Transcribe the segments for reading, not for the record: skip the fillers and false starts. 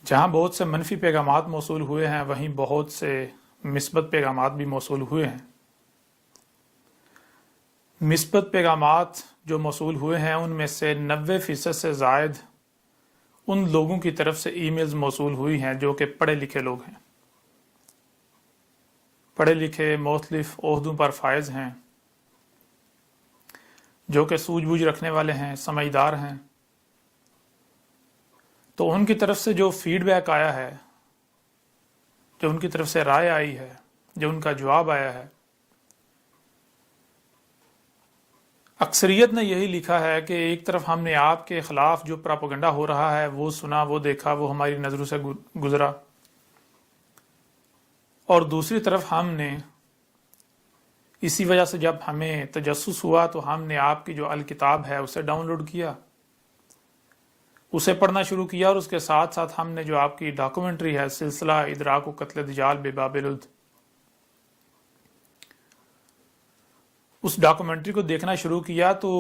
جہاں بہت سے منفی پیغامات موصول ہوئے ہیں وہیں بہت سے مثبت پیغامات بھی موصول ہوئے ہیں۔ مثبت پیغامات جو موصول ہوئے ہیں ان میں سے 90% سے زائد ان لوگوں کی طرف سے ای میلز موصول ہوئی ہیں جو کہ پڑھے لکھے لوگ ہیں، پڑھے لکھے مختلف عہدوں پر فائز ہیں، جو کہ سوجھ بوجھ رکھنے والے ہیں، سمجھدار ہیں۔ تو ان کی طرف سے جو فیڈ بیک آیا ہے، جو ان کی طرف سے رائے آئی ہے، جو ان کا جواب آیا ہے، اکثریت نے یہی لکھا ہے کہ ایک طرف ہم نے آپ کے خلاف جو پراپیگنڈا ہو رہا ہے وہ سنا، وہ دیکھا، وہ ہماری نظروں سے گزرا، اور دوسری طرف ہم نے اسی وجہ سے جب ہمیں تجسس ہوا تو ہم نے آپ کی جو الکتاب ہے اسے ڈاؤن لوڈ کیا، اسے پڑھنا شروع کیا، اور اس کے ساتھ ساتھ ہم نے جو آپ کی ڈاکومنٹری ہے سلسلہ ادراک و قتل دجال بباب لد، اس ڈاکومنٹری کو دیکھنا شروع کیا تو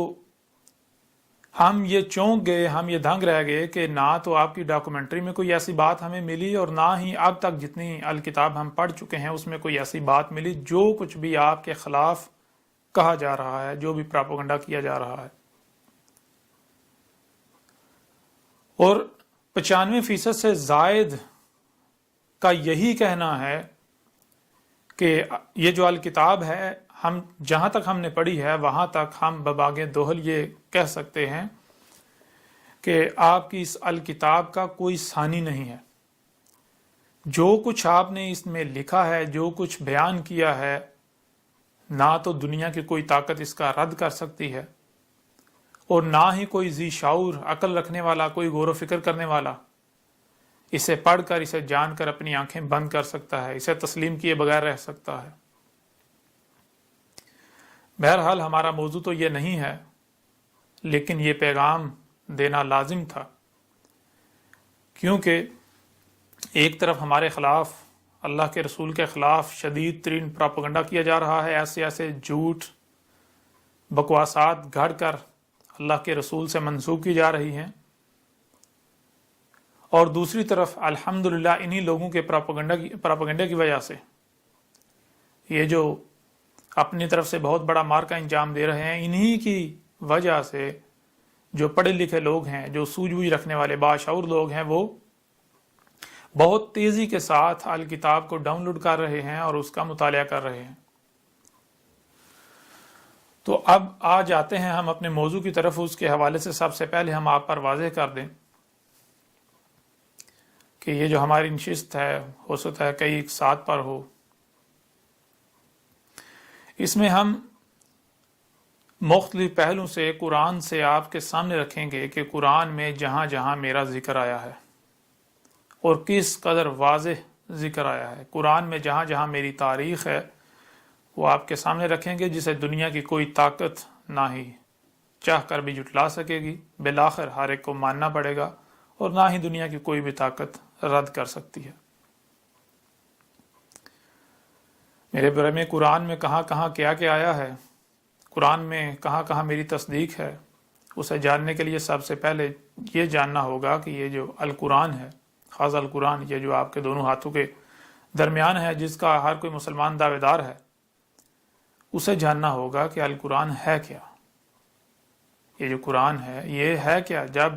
ہم یہ چونک گئے، ہم یہ دھنگ رہ گئے کہ نہ تو آپ کی ڈاکومنٹری میں کوئی ایسی بات ہمیں ملی، اور نہ ہی اب تک جتنی الکتاب ہم پڑھ چکے ہیں اس میں کوئی ایسی بات ملی جو کچھ بھی آپ کے خلاف کہا جا رہا ہے، جو بھی پراپیگنڈا کیا جا رہا ہے۔ اور 95% سے زائد کا یہی کہنا ہے کہ یہ جو الکتاب ہے، ہم جہاں تک ہم نے پڑھی ہے وہاں تک ہم بباغ دوہل یہ کہہ سکتے ہیں کہ آپ کی اس الکتاب کا کوئی ثانی نہیں ہے۔ جو کچھ آپ نے اس میں لکھا ہے، جو کچھ بیان کیا ہے، نہ تو دنیا کی کوئی طاقت اس کا رد کر سکتی ہے، اور نہ ہی کوئی ذی شعور، عقل رکھنے والا، کوئی غور و فکر کرنے والا اسے پڑھ کر، اسے جان کر اپنی آنکھیں بند کر سکتا ہے، اسے تسلیم کیے بغیر رہ سکتا ہے۔ بہرحال ہمارا موضوع تو یہ نہیں ہے، لیکن یہ پیغام دینا لازم تھا، کیونکہ ایک طرف ہمارے خلاف، اللہ کے رسول کے خلاف شدید ترین پراپیگنڈا کیا جا رہا ہے، ایسے ایسے جھوٹ بکواسات گھڑ کر اللہ کے رسول سے منسوب کی جا رہی ہیں، اور دوسری طرف الحمدللہ انہی لوگوں کے پراپیگنڈے کی وجہ سے یہ جو اپنی طرف سے بہت بڑا مار کا انجام دے رہے ہیں، انہی کی وجہ سے جو پڑھے لکھے لوگ ہیں، جو سوجھ بوجھ رکھنے والے باشعور لوگ ہیں، وہ بہت تیزی کے ساتھ الکتاب کو ڈاؤن لوڈ کر رہے ہیں اور اس کا مطالعہ کر رہے ہیں۔ تو اب آ جاتے ہیں ہم اپنے موضوع کی طرف۔ اس کے حوالے سے سب سے پہلے ہم آپ پر واضح کر دیں کہ یہ جو ہماری نشست ہے، ہو سکتا ہے کئی ایک ساتھ پر ہو، اس میں ہم مختلف پہلوں سے قرآن سے آپ کے سامنے رکھیں گے کہ قرآن میں جہاں جہاں میرا ذکر آیا ہے اور کس قدر واضح ذکر آیا ہے، قرآن میں جہاں جہاں میری تاریخ ہے وہ آپ کے سامنے رکھیں گے، جسے دنیا کی کوئی طاقت نہ ہی چاہ کر بھی جھٹلا سکے گی، بالآخر ہر ایک کو ماننا پڑے گا، اور نہ ہی دنیا کی کوئی بھی طاقت رد کر سکتی ہے۔ میرے بارے میں قرآن میں کہاں کہاں کیا کیا آیا ہے، قرآن میں کہاں کہاں میری تصدیق ہے، اسے جاننے کے لیے سب سے پہلے یہ جاننا ہوگا کہ یہ جو القرآن ہے، خاص القرآن، یہ جو آپ کے دونوں ہاتھوں کے درمیان ہے، جس کا ہر کوئی مسلمان دعوے دار ہے، اسے جاننا ہوگا کہ القرآن ہے کیا، یہ جو قرآن ہے یہ ہے کیا۔ جب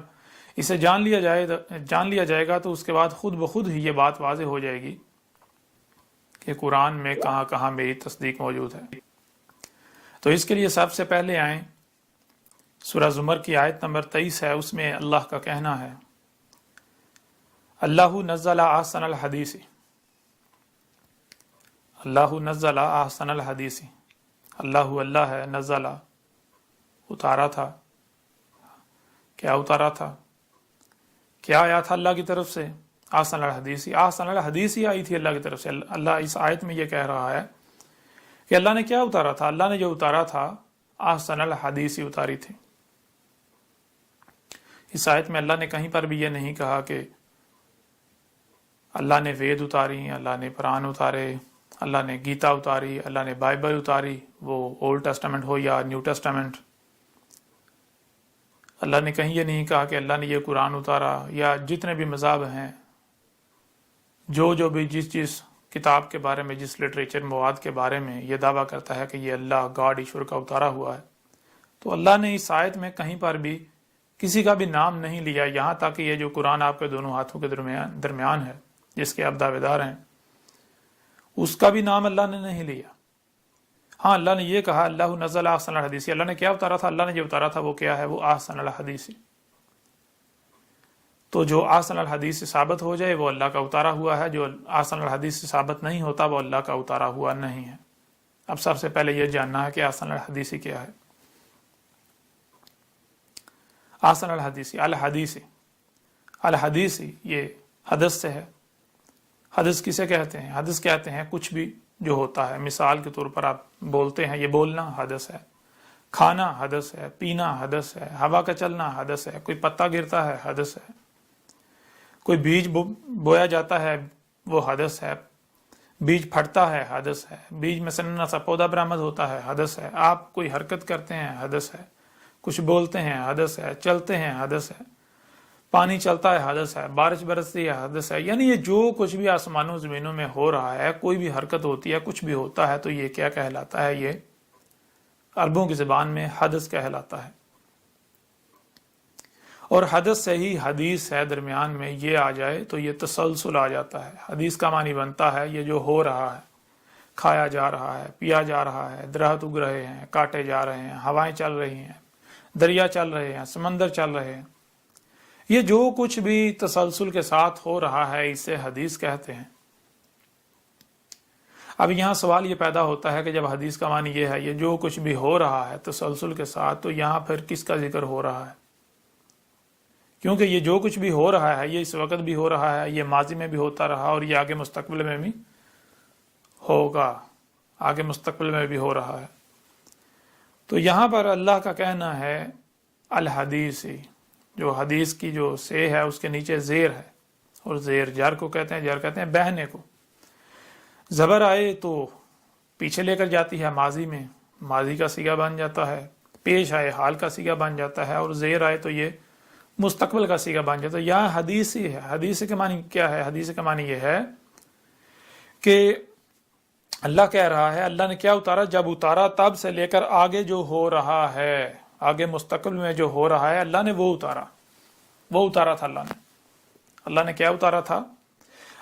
اسے جان لیا جائے گا تو اس کے بعد خود بخود ہی یہ بات واضح ہو جائے گی کہ قرآن میں کہاں کہاں میری تصدیق موجود ہے۔ تو اس کے لیے سب سے پہلے آئیں، سورہ زمر کی آیت نمبر 23 ہے، اس میں اللہ کا کہنا ہے، اللہ نزل احسن الحدیث، اللہ نزل احسن الحدیث، اللہ ہے، نزل اتارا تھا، کیا اتارا تھا، کیا آیا تھا اللہ کی طرف سے، احسن الحدیث، احسن الحدیث ہی آئی تھی اللہ کی طرف سے۔ اللہ اس آیت میں یہ کہہ رہا ہے کہ اللہ نے کیا اتارا تھا، اللہ نے جو اتارا تھا احسن الحدیث ہی اتاری تھی۔ اس آیت میں اللہ نے کہیں پر بھی یہ نہیں کہا کہ اللہ نے وید اتاری، اللہ نے قرآن اتارے، اللہ نے گیتا اتاری، اللہ نے بائبل اتاری، وہ اولڈ ٹیسٹامنٹ ہو یا نیو ٹیسٹامنٹ۔ اللہ نے کہیں یہ نہیں کہا کہ اللہ نے یہ قرآن اتارا، یا جتنے بھی مذہب ہیں جو بھی جس کتاب کے بارے میں، جس لٹریچر مواد کے بارے میں یہ دعویٰ کرتا ہے کہ یہ اللہ گاڈ ایشور کا اتارا ہوا ہے، تو اللہ نے اس آیت میں کہیں پر بھی کسی کا بھی نام نہیں لیا، یہاں تک کہ یہ جو قرآن آپ کے دونوں ہاتھوں کے درمیان ہے، جس کے آپ دعوے دار ہیں، اس کا بھی نام اللہ نے نہیں لیا۔ ہاں، اللہ نے یہ کہا اللہ نزل احسن الحدیث، اللہ نے کیا اتارا تھا؟ اللہ نے جو اتارا تھا وہ کیا ہے؟ وہ احسن الحدیث۔ تو جو احسن الحدیث سے ثابت ہو جائے وہ اللہ کا اتارا ہوا ہے، جو احسن الحدیث سے ثابت نہیں ہوتا وہ اللہ کا اتارا ہوا نہیں ہے۔ اب سب سے پہلے یہ جاننا ہے کہ احسن الحدیث کیا ہے۔ احسن الحدیث یہ حدث سے ہے۔ حدث کسے کہتے ہیں؟ حدث کہتے ہیں کچھ بھی جو ہوتا ہے، مثال کے طور پر آپ بولتے ہیں، یہ بولنا حدث ہے، کھانا حدث ہے، پینا حدث ہے، ہوا کا چلنا حدث ہے، کوئی پتا گرتا ہے حدث ہے، کوئی بیج بویا جاتا ہے وہ حدث ہے، بیج پھٹتا ہے حدث ہے، بیج میں سے نیا سا پودا برآمد ہوتا ہے حدث ہے، آپ کوئی حرکت کرتے ہیں حدث ہے، کچھ بولتے ہیں حدث ہے، چلتے ہیں حدث ہے، پانی چلتا ہے حدث ہے، بارش برستی ہے حدث ہے۔ یعنی یہ جو کچھ بھی آسمانوں زمینوں میں ہو رہا ہے، کوئی بھی حرکت ہوتی ہے، کچھ بھی ہوتا ہے، تو یہ کیا کہلاتا ہے؟ یہ عربوں کی زبان میں حدث کہلاتا ہے۔ اور حدث سے ہی حدیث ہے، درمیان میں یہ آ جائے تو یہ تسلسل آ جاتا ہے۔ حدیث کا معنی بنتا ہے یہ جو ہو رہا ہے، کھایا جا رہا ہے، پیا جا رہا ہے، درخت اگ رہے ہیں، کاٹے جا رہے ہیں، ہوائیں چل رہی ہیں، دریا چل رہے ہیں، سمندر چل رہے ہیں، یہ جو کچھ بھی تسلسل کے ساتھ ہو رہا ہے اسے حدیث کہتے ہیں۔ اب یہاں سوال یہ پیدا ہوتا ہے کہ جب حدیث کا معنی یہ ہے یہ جو کچھ بھی ہو رہا ہے تسلسل کے ساتھ، تو یہاں پھر کس کا ذکر ہو رہا ہے؟ کیونکہ یہ جو کچھ بھی ہو رہا ہے یہ اس وقت بھی ہو رہا ہے، یہ ماضی میں بھی ہوتا رہا اور یہ آگے مستقبل میں بھی ہوگا، آگے مستقبل میں بھی ہو رہا ہے۔ تو یہاں پر اللہ کا کہنا ہے الحدیث، جو حدیث کی جو سے ہے اس کے نیچے زیر ہے، اور زیر جر کو کہتے ہیں، جر کہتے ہیں بہنے کو۔ زبر آئے تو پیچھے لے کر جاتی ہے، ماضی میں ماضی کا صیغہ بن جاتا ہے، پیش آئے حال کا صیغہ بن جاتا ہے، اور زیر آئے تو یہ مستقبل کا صیغہ بن جاتا ہے۔ یہاں حدیث ہی ہے۔ حدیث کے معنی کیا ہے؟ حدیث کا معنی یہ ہے کہ اللہ کہہ رہا ہے اللہ نے کیا اتارا؟ جب اتارا تب سے لے کر آگے جو ہو رہا ہے، آگے مستقبل میں جو ہو رہا ہے، اللہ نے وہ اتارا تھا۔ اللہ نے کیا اتارا تھا؟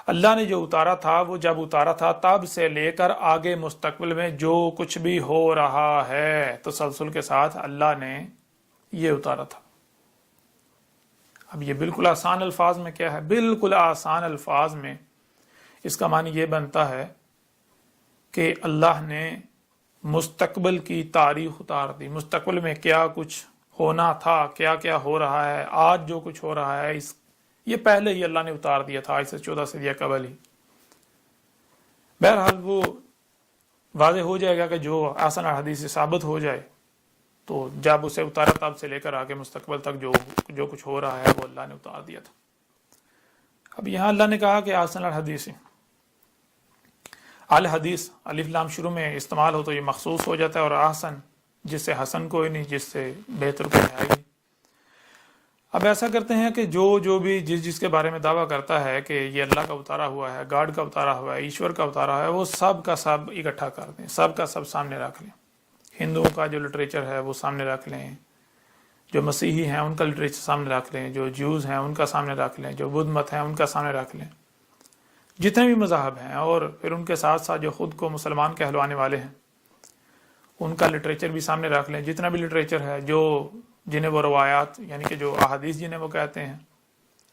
اللہ نے جو اتارا تھا وہ جب اتارا تھا تب سے لے کر آگے مستقبل میں جو کچھ بھی ہو رہا ہے تسلسل کے ساتھ اللہ نے یہ اتارا تھا۔ اب یہ بالکل آسان الفاظ میں کیا ہے؟ بالکل آسان الفاظ میں اس کا معنی یہ بنتا ہے کہ اللہ نے مستقبل کی تاریخ اتار دی، مستقبل میں کیا کچھ ہونا تھا، کیا کیا ہو رہا ہے، آج جو کچھ ہو رہا ہے یہ پہلے ہی اللہ نے اتار دیا تھا، آج سے 14 صدیہ قبل ہی۔ بہرحال وہ واضح ہو جائے گا کہ جو احسن الحدیث سے ثابت ہو جائے تو جب اسے اتارا تب سے لے کر آگے مستقبل تک جو کچھ ہو رہا ہے وہ اللہ نے اتار دیا تھا۔ اب یہاں اللہ نے کہا کہ احسن الحدیث، الحدیث الف لام شروع میں استعمال ہو تو یہ مخصوص ہو جاتا ہے، اور احسن جس سے حسن کوئی نہیں، جس سے بہتر کوئی ہے ہی۔ اب ایسا کرتے ہیں کہ جو بھی جس کے بارے میں دعویٰ کرتا ہے کہ یہ اللہ کا اتارا ہوا ہے، گاڈ کا اتارا ہوا ہے، ایشور کا اتارا ہے، وہ سب کا سب اکٹھا کر دیں، سب کا سب سامنے رکھ لیں۔ ہندوؤں کا جو لٹریچر ہے وہ سامنے رکھ لیں، جو مسیحی ہیں ان کا لٹریچر سامنے رکھ لیں، جو جیوز ہیں ان کا سامنے رکھ لیں، جو بدھ مت ہیں ان کا سامنے رکھ لیں، جتنے بھی مذاہب ہیں، اور پھر ان کے ساتھ ساتھ جو خود کو مسلمان کہلوانے والے ہیں ان کا لٹریچر بھی سامنے رکھ لیں، جتنا بھی لٹریچر ہے، جنہیں وہ روایات یعنی کہ جو احادیث جنہیں وہ کہتے ہیں،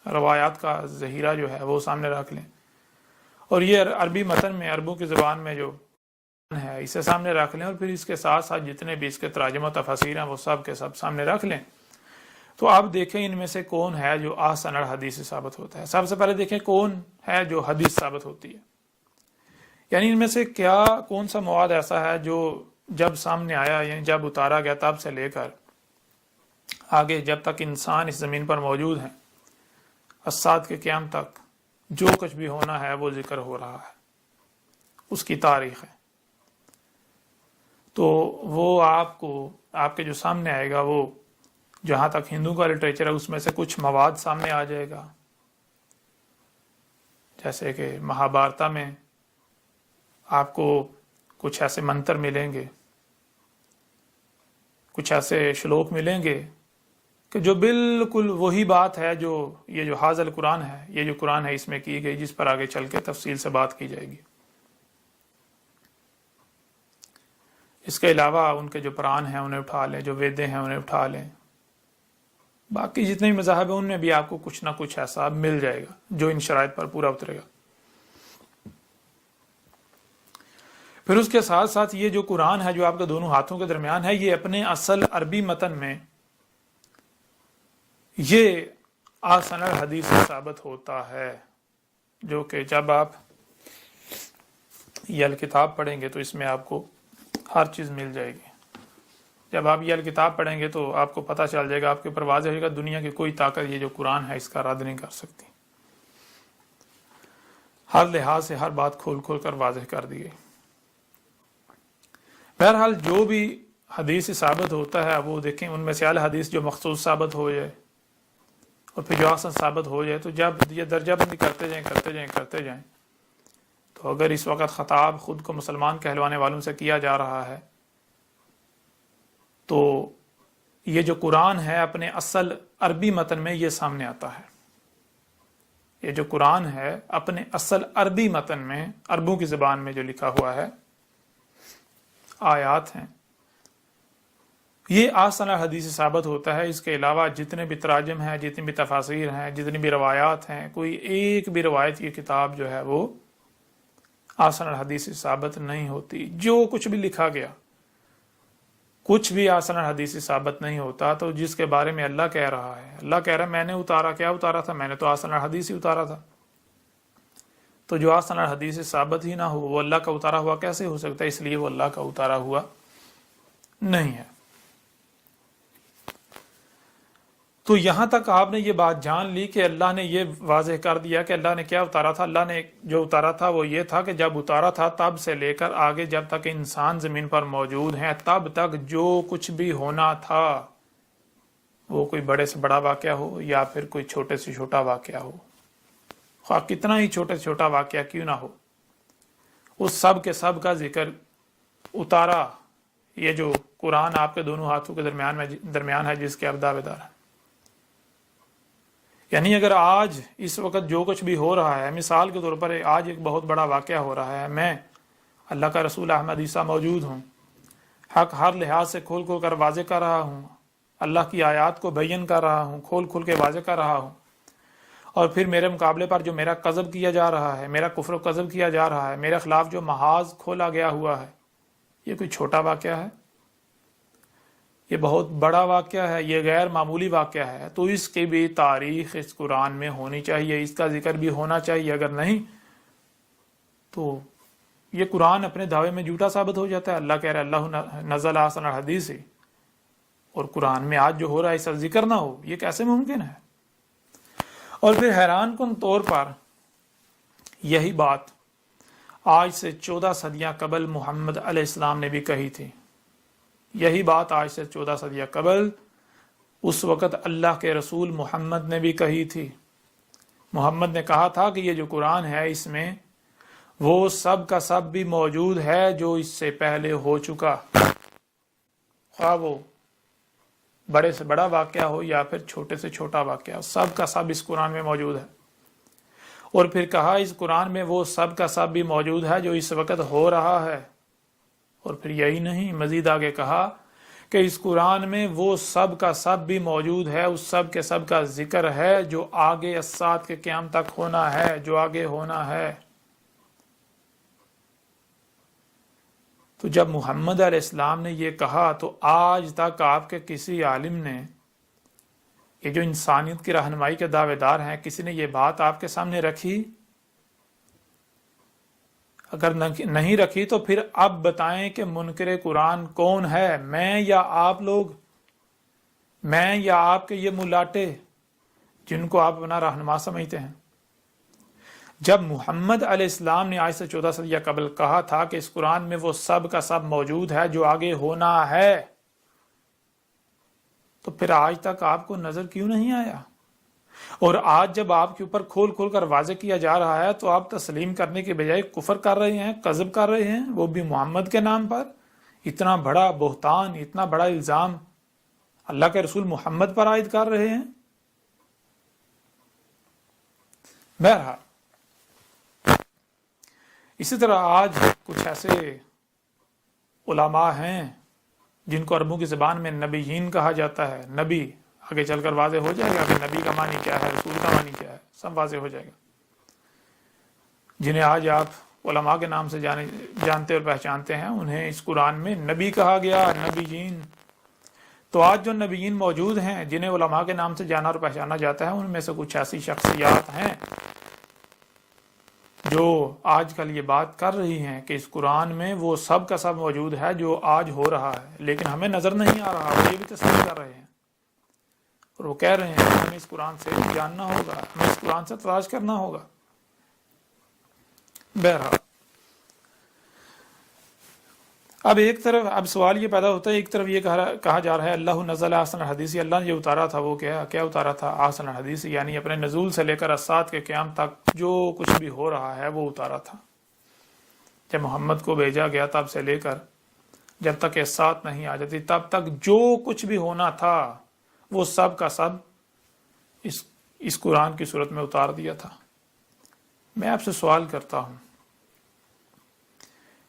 روایات کا ذخیرہ جو ہے وہ سامنے رکھ لیں، اور یہ عربی متن میں، عربوں کی زبان میں جو ہے اسے سامنے رکھ لیں، اور پھر اس کے ساتھ ساتھ جتنے بھی اس کے تراجم و تفاسیر ہیں وہ سب کے سب سامنے رکھ لیں۔ تو آپ دیکھیں ان میں سے کون ہے جو احسن الحدیث سے ثابت ہوتا ہے۔ سب سے پہلے دیکھیں کون ہے جو حدیث ثابت ہوتی ہے، یعنی ان میں سے کون سا مواد ایسا ہے جو جب سامنے آیا، یعنی جب اتارا گیا تب سے لے کر آگے جب تک انسان اس زمین پر موجود ہیں، الساعۃ کے قیام تک جو کچھ بھی ہونا ہے وہ ذکر ہو رہا ہے، اس کی تاریخ ہے۔ تو وہ آپ کے جو سامنے آئے گا، وہ جہاں تک ہندو کا لٹریچر ہے اس میں سے کچھ مواد سامنے آ جائے گا، جیسے کہ مہابھارتا میں آپ کو کچھ ایسے منتر ملیں گے، کچھ ایسے شلوک ملیں گے کہ جو بالکل وہی بات ہے جو یہ جو حاضر قرآن ہے، یہ جو قرآن ہے اس میں کی گئی، جس پر آگے چل کے تفصیل سے بات کی جائے گی۔ اس کے علاوہ ان کے جو پران ہیں انہیں اٹھا لیں، جو ویدیں ہیں انہیں اٹھا لیں، باقی جتنے بھی مذاہب ہیں ان میں بھی آپ کو کچھ نہ کچھ ایسا مل جائے گا جو ان شرائط پر پورا اترے گا۔ پھر اس کے ساتھ ساتھ یہ جو قرآن ہے جو آپ کے دونوں ہاتھوں کے درمیان ہے، یہ اپنے اصل عربی متن میں یہ آسن الحدیث سے ثابت ہوتا ہے، جو کہ جب آپ یہ الکتاب پڑھیں گے تو اس میں آپ کو ہر چیز مل جائے گی۔ جب آپ یہ الکتاب پڑھیں گے تو آپ کو پتہ چل جائے گا، آپ کے اوپر واضح ہوگا دنیا کی کوئی طاقت یہ جو قرآن ہے اس کا رد نہیں کر سکتی۔ ہر لحاظ سے ہر بات کھول کھول کر واضح کر دی گئی۔ بہرحال جو بھی حدیث سے ثابت ہوتا ہے وہ دیکھیں، ان میں سے حدیث جو مخصوص ثابت ہو جائے اور پھر جو حسن ثابت ہو جائے، تو جب یہ درجہ بندی کرتے جائیں تو اگر اس وقت خطاب خود کو مسلمان کہلوانے والوں سے کیا جا رہا ہے تو یہ جو قرآن ہے اپنے اصل عربی متن میں یہ سامنے آتا ہے۔ یہ جو قرآن ہے اپنے اصل عربی متن میں، عربوں کی زبان میں جو لکھا ہوا ہے، آیات ہیں، یہ آسن حدیث سے ثابت ہوتا ہے۔ اس کے علاوہ جتنے بھی تراجم ہیں، جتنی بھی تفاسیر ہیں، جتنی بھی روایات ہیں، کوئی ایک بھی روایت کی کتاب جو ہے وہ آسن الحدیث سے ثابت نہیں ہوتی۔ جو کچھ بھی لکھا گیا کچھ بھی آسن الحدیث سے ثابت نہیں ہوتا۔ تو جس کے بارے میں اللہ کہہ رہا ہے، اللہ کہہ رہا ہے میں نے اتارا، کیا اتارا تھا؟ میں نے تو آسن الحدیث ہی اتارا تھا۔ تو جو آسن الحدیث سے ثابت ہی نہ ہو وہ اللہ کا اتارا ہوا کیسے ہو سکتا ہے؟ اس لیے وہ اللہ کا اتارا ہوا نہیں ہے۔ تو یہاں تک آپ نے یہ بات جان لی کہ اللہ نے یہ واضح کر دیا کہ اللہ نے کیا اتارا تھا۔ اللہ نے جو اتارا تھا وہ یہ تھا کہ جب اتارا تھا تب سے لے کر آگے جب تک انسان زمین پر موجود ہیں تب تک جو کچھ بھی ہونا تھا، وہ کوئی بڑے سے بڑا واقعہ ہو یا پھر کوئی چھوٹے سے چھوٹا واقعہ ہو، خواہ کتنا ہی چھوٹے سے چھوٹا واقعہ کیوں نہ ہو، اس سب کے سب کا ذکر اتارا یہ جو قرآن آپ کے دونوں ہاتھوں کے درمیان ہے، جس کے آپ دعوے دار ہیں۔ یعنی اگر آج اس وقت جو کچھ بھی ہو رہا ہے، مثال کے طور پر آج ایک بہت بڑا واقعہ ہو رہا ہے، میں اللہ کا رسول احمد عیسیٰ موجود ہوں، حق ہر لحاظ سے کھول کھول کر واضح کر رہا ہوں، اللہ کی آیات کو بیان کر رہا ہوں، کھول کھول کے واضح کر رہا ہوں، اور پھر میرے مقابلے پر جو میرا کذب کیا جا رہا ہے، میرا کفر و کذب کیا جا رہا ہے، میرے خلاف جو محاذ کھولا گیا ہوا ہے، یہ کوئی چھوٹا واقعہ ہے؟ یہ بہت بڑا واقعہ ہے، یہ غیر معمولی واقعہ ہے۔ تو اس کی بھی تاریخ اس قرآن میں ہونی چاہیے، اس کا ذکر بھی ہونا چاہیے۔ اگر نہیں تو یہ قرآن اپنے دعوے میں جھوٹا ثابت ہو جاتا ہے۔ اللہ کہہ رہا ہے اللہ نزل احسن الحدیث، اور قرآن میں آج جو ہو رہا ہے اس کا ذکر نہ ہو، یہ کیسے ممکن ہے؟ اور پھر حیران کن طور پر یہی بات آج سے 14 صدیاں قبل محمد علیہ السلام نے بھی کہی تھی۔ یہی بات آج سے 14 صدیاں قبل اس وقت اللہ کے رسول محمد نے بھی کہی تھی۔ محمد نے کہا تھا کہ یہ جو قرآن ہے اس میں وہ سب کا سب بھی موجود ہے جو اس سے پہلے ہو چکا، خواہ وہ بڑے سے بڑا واقعہ ہو یا پھر چھوٹے سے چھوٹا واقعہ، سب کا سب اس قرآن میں موجود ہے۔ اور پھر کہا اس قرآن میں وہ سب کا سب بھی موجود ہے جو اس وقت ہو رہا ہے۔ اور پھر یہی نہیں، مزید آگے کہا کہ اس قرآن میں وہ سب کا سب بھی موجود ہے، اس سب کے سب کا ذکر ہے جو آگے الساعۃ کے قیام تک ہونا ہے، جو آگے ہونا ہے۔ تو جب محمد علیہ السلام نے یہ کہا تو آج تک آپ کے کسی عالم نے، یہ جو انسانیت کی رہنمائی کے دعوے دار ہیں، کسی نے یہ بات آپ کے سامنے رکھی؟ اگر نہیں رکھی تو پھر اب بتائیں کہ منکر قرآن کون ہے، میں یا آپ لوگ، میں یا آپ کے یہ ملاٹے جن کو آپ اپنا رہنما سمجھتے ہیں؟ جب محمد علیہ السلام نے آج سے 14 صدیہ قبل کہا تھا کہ اس قرآن میں وہ سب کا سب موجود ہے جو آگے ہونا ہے، تو پھر آج تک آپ کو نظر کیوں نہیں آیا؟ اور آج جب آپ کے اوپر کھول کھول کر واضح کیا جا رہا ہے تو آپ تسلیم کرنے کے بجائے کفر کر رہے ہیں، کذب کر رہے ہیں، وہ بھی محمد کے نام پر۔ اتنا بڑا بہتان، اتنا بڑا الزام اللہ کے رسول محمد پر عائد کر رہے ہیں۔ بہرحال اسی طرح آج کچھ ایسے علماء ہیں جن کو عربوں کی زبان میں نبیین کہا جاتا ہے۔ نبی آگے چل کر واضح ہو جائے گا کہ نبی کا معنی کیا ہے، رسول کا معنی کیا ہے، سب واضح ہو جائے گا، جنہیں آج آپ علماء کے نام سے جانتے اور پہچانتے ہیں، انہیں اس قرآن میں نبی کہا گیا، نبیین۔ تو آج جو نبیین موجود ہیں جنہیں علماء کے نام سے جانا اور پہچانا جاتا ہے، ان میں سے کچھ ایسی شخصیات ہیں جو آج کل یہ بات کر رہی ہیں کہ اس قرآن میں وہ سب کا سب موجود ہے جو آج ہو رہا ہے، لیکن ہمیں نظر نہیں آ رہا، وہ یہ بھی تسلیم کر رہے ہیں اور وہ کہہ رہے ہیں کہ ہمیں اس قرآن سے جاننا ہوگا، ہمیں اس قرآن سے تلاش کرنا ہوگا۔ بہرحال اب سوال یہ پیدا ہوتا ہے، ایک طرف یہ کہا جا رہا ہے اللہ نزل احسن الحدیث، اللہ نے جو اتارا تھا وہ کیا اتارا تھا؟ احسن الحدیث، یعنی اپنے نزول سے لے کر الساعۃ کے قیام تک جو کچھ بھی ہو رہا ہے وہ اتارا تھا۔ جب محمد کو بھیجا گیا تب سے لے کر جب تک الساعۃ نہیں آ جاتی تب تک جو کچھ بھی ہونا تھا وہ سب کا سب اس قرآن کی صورت میں اتار دیا تھا۔ میں آپ سے سوال کرتا ہوں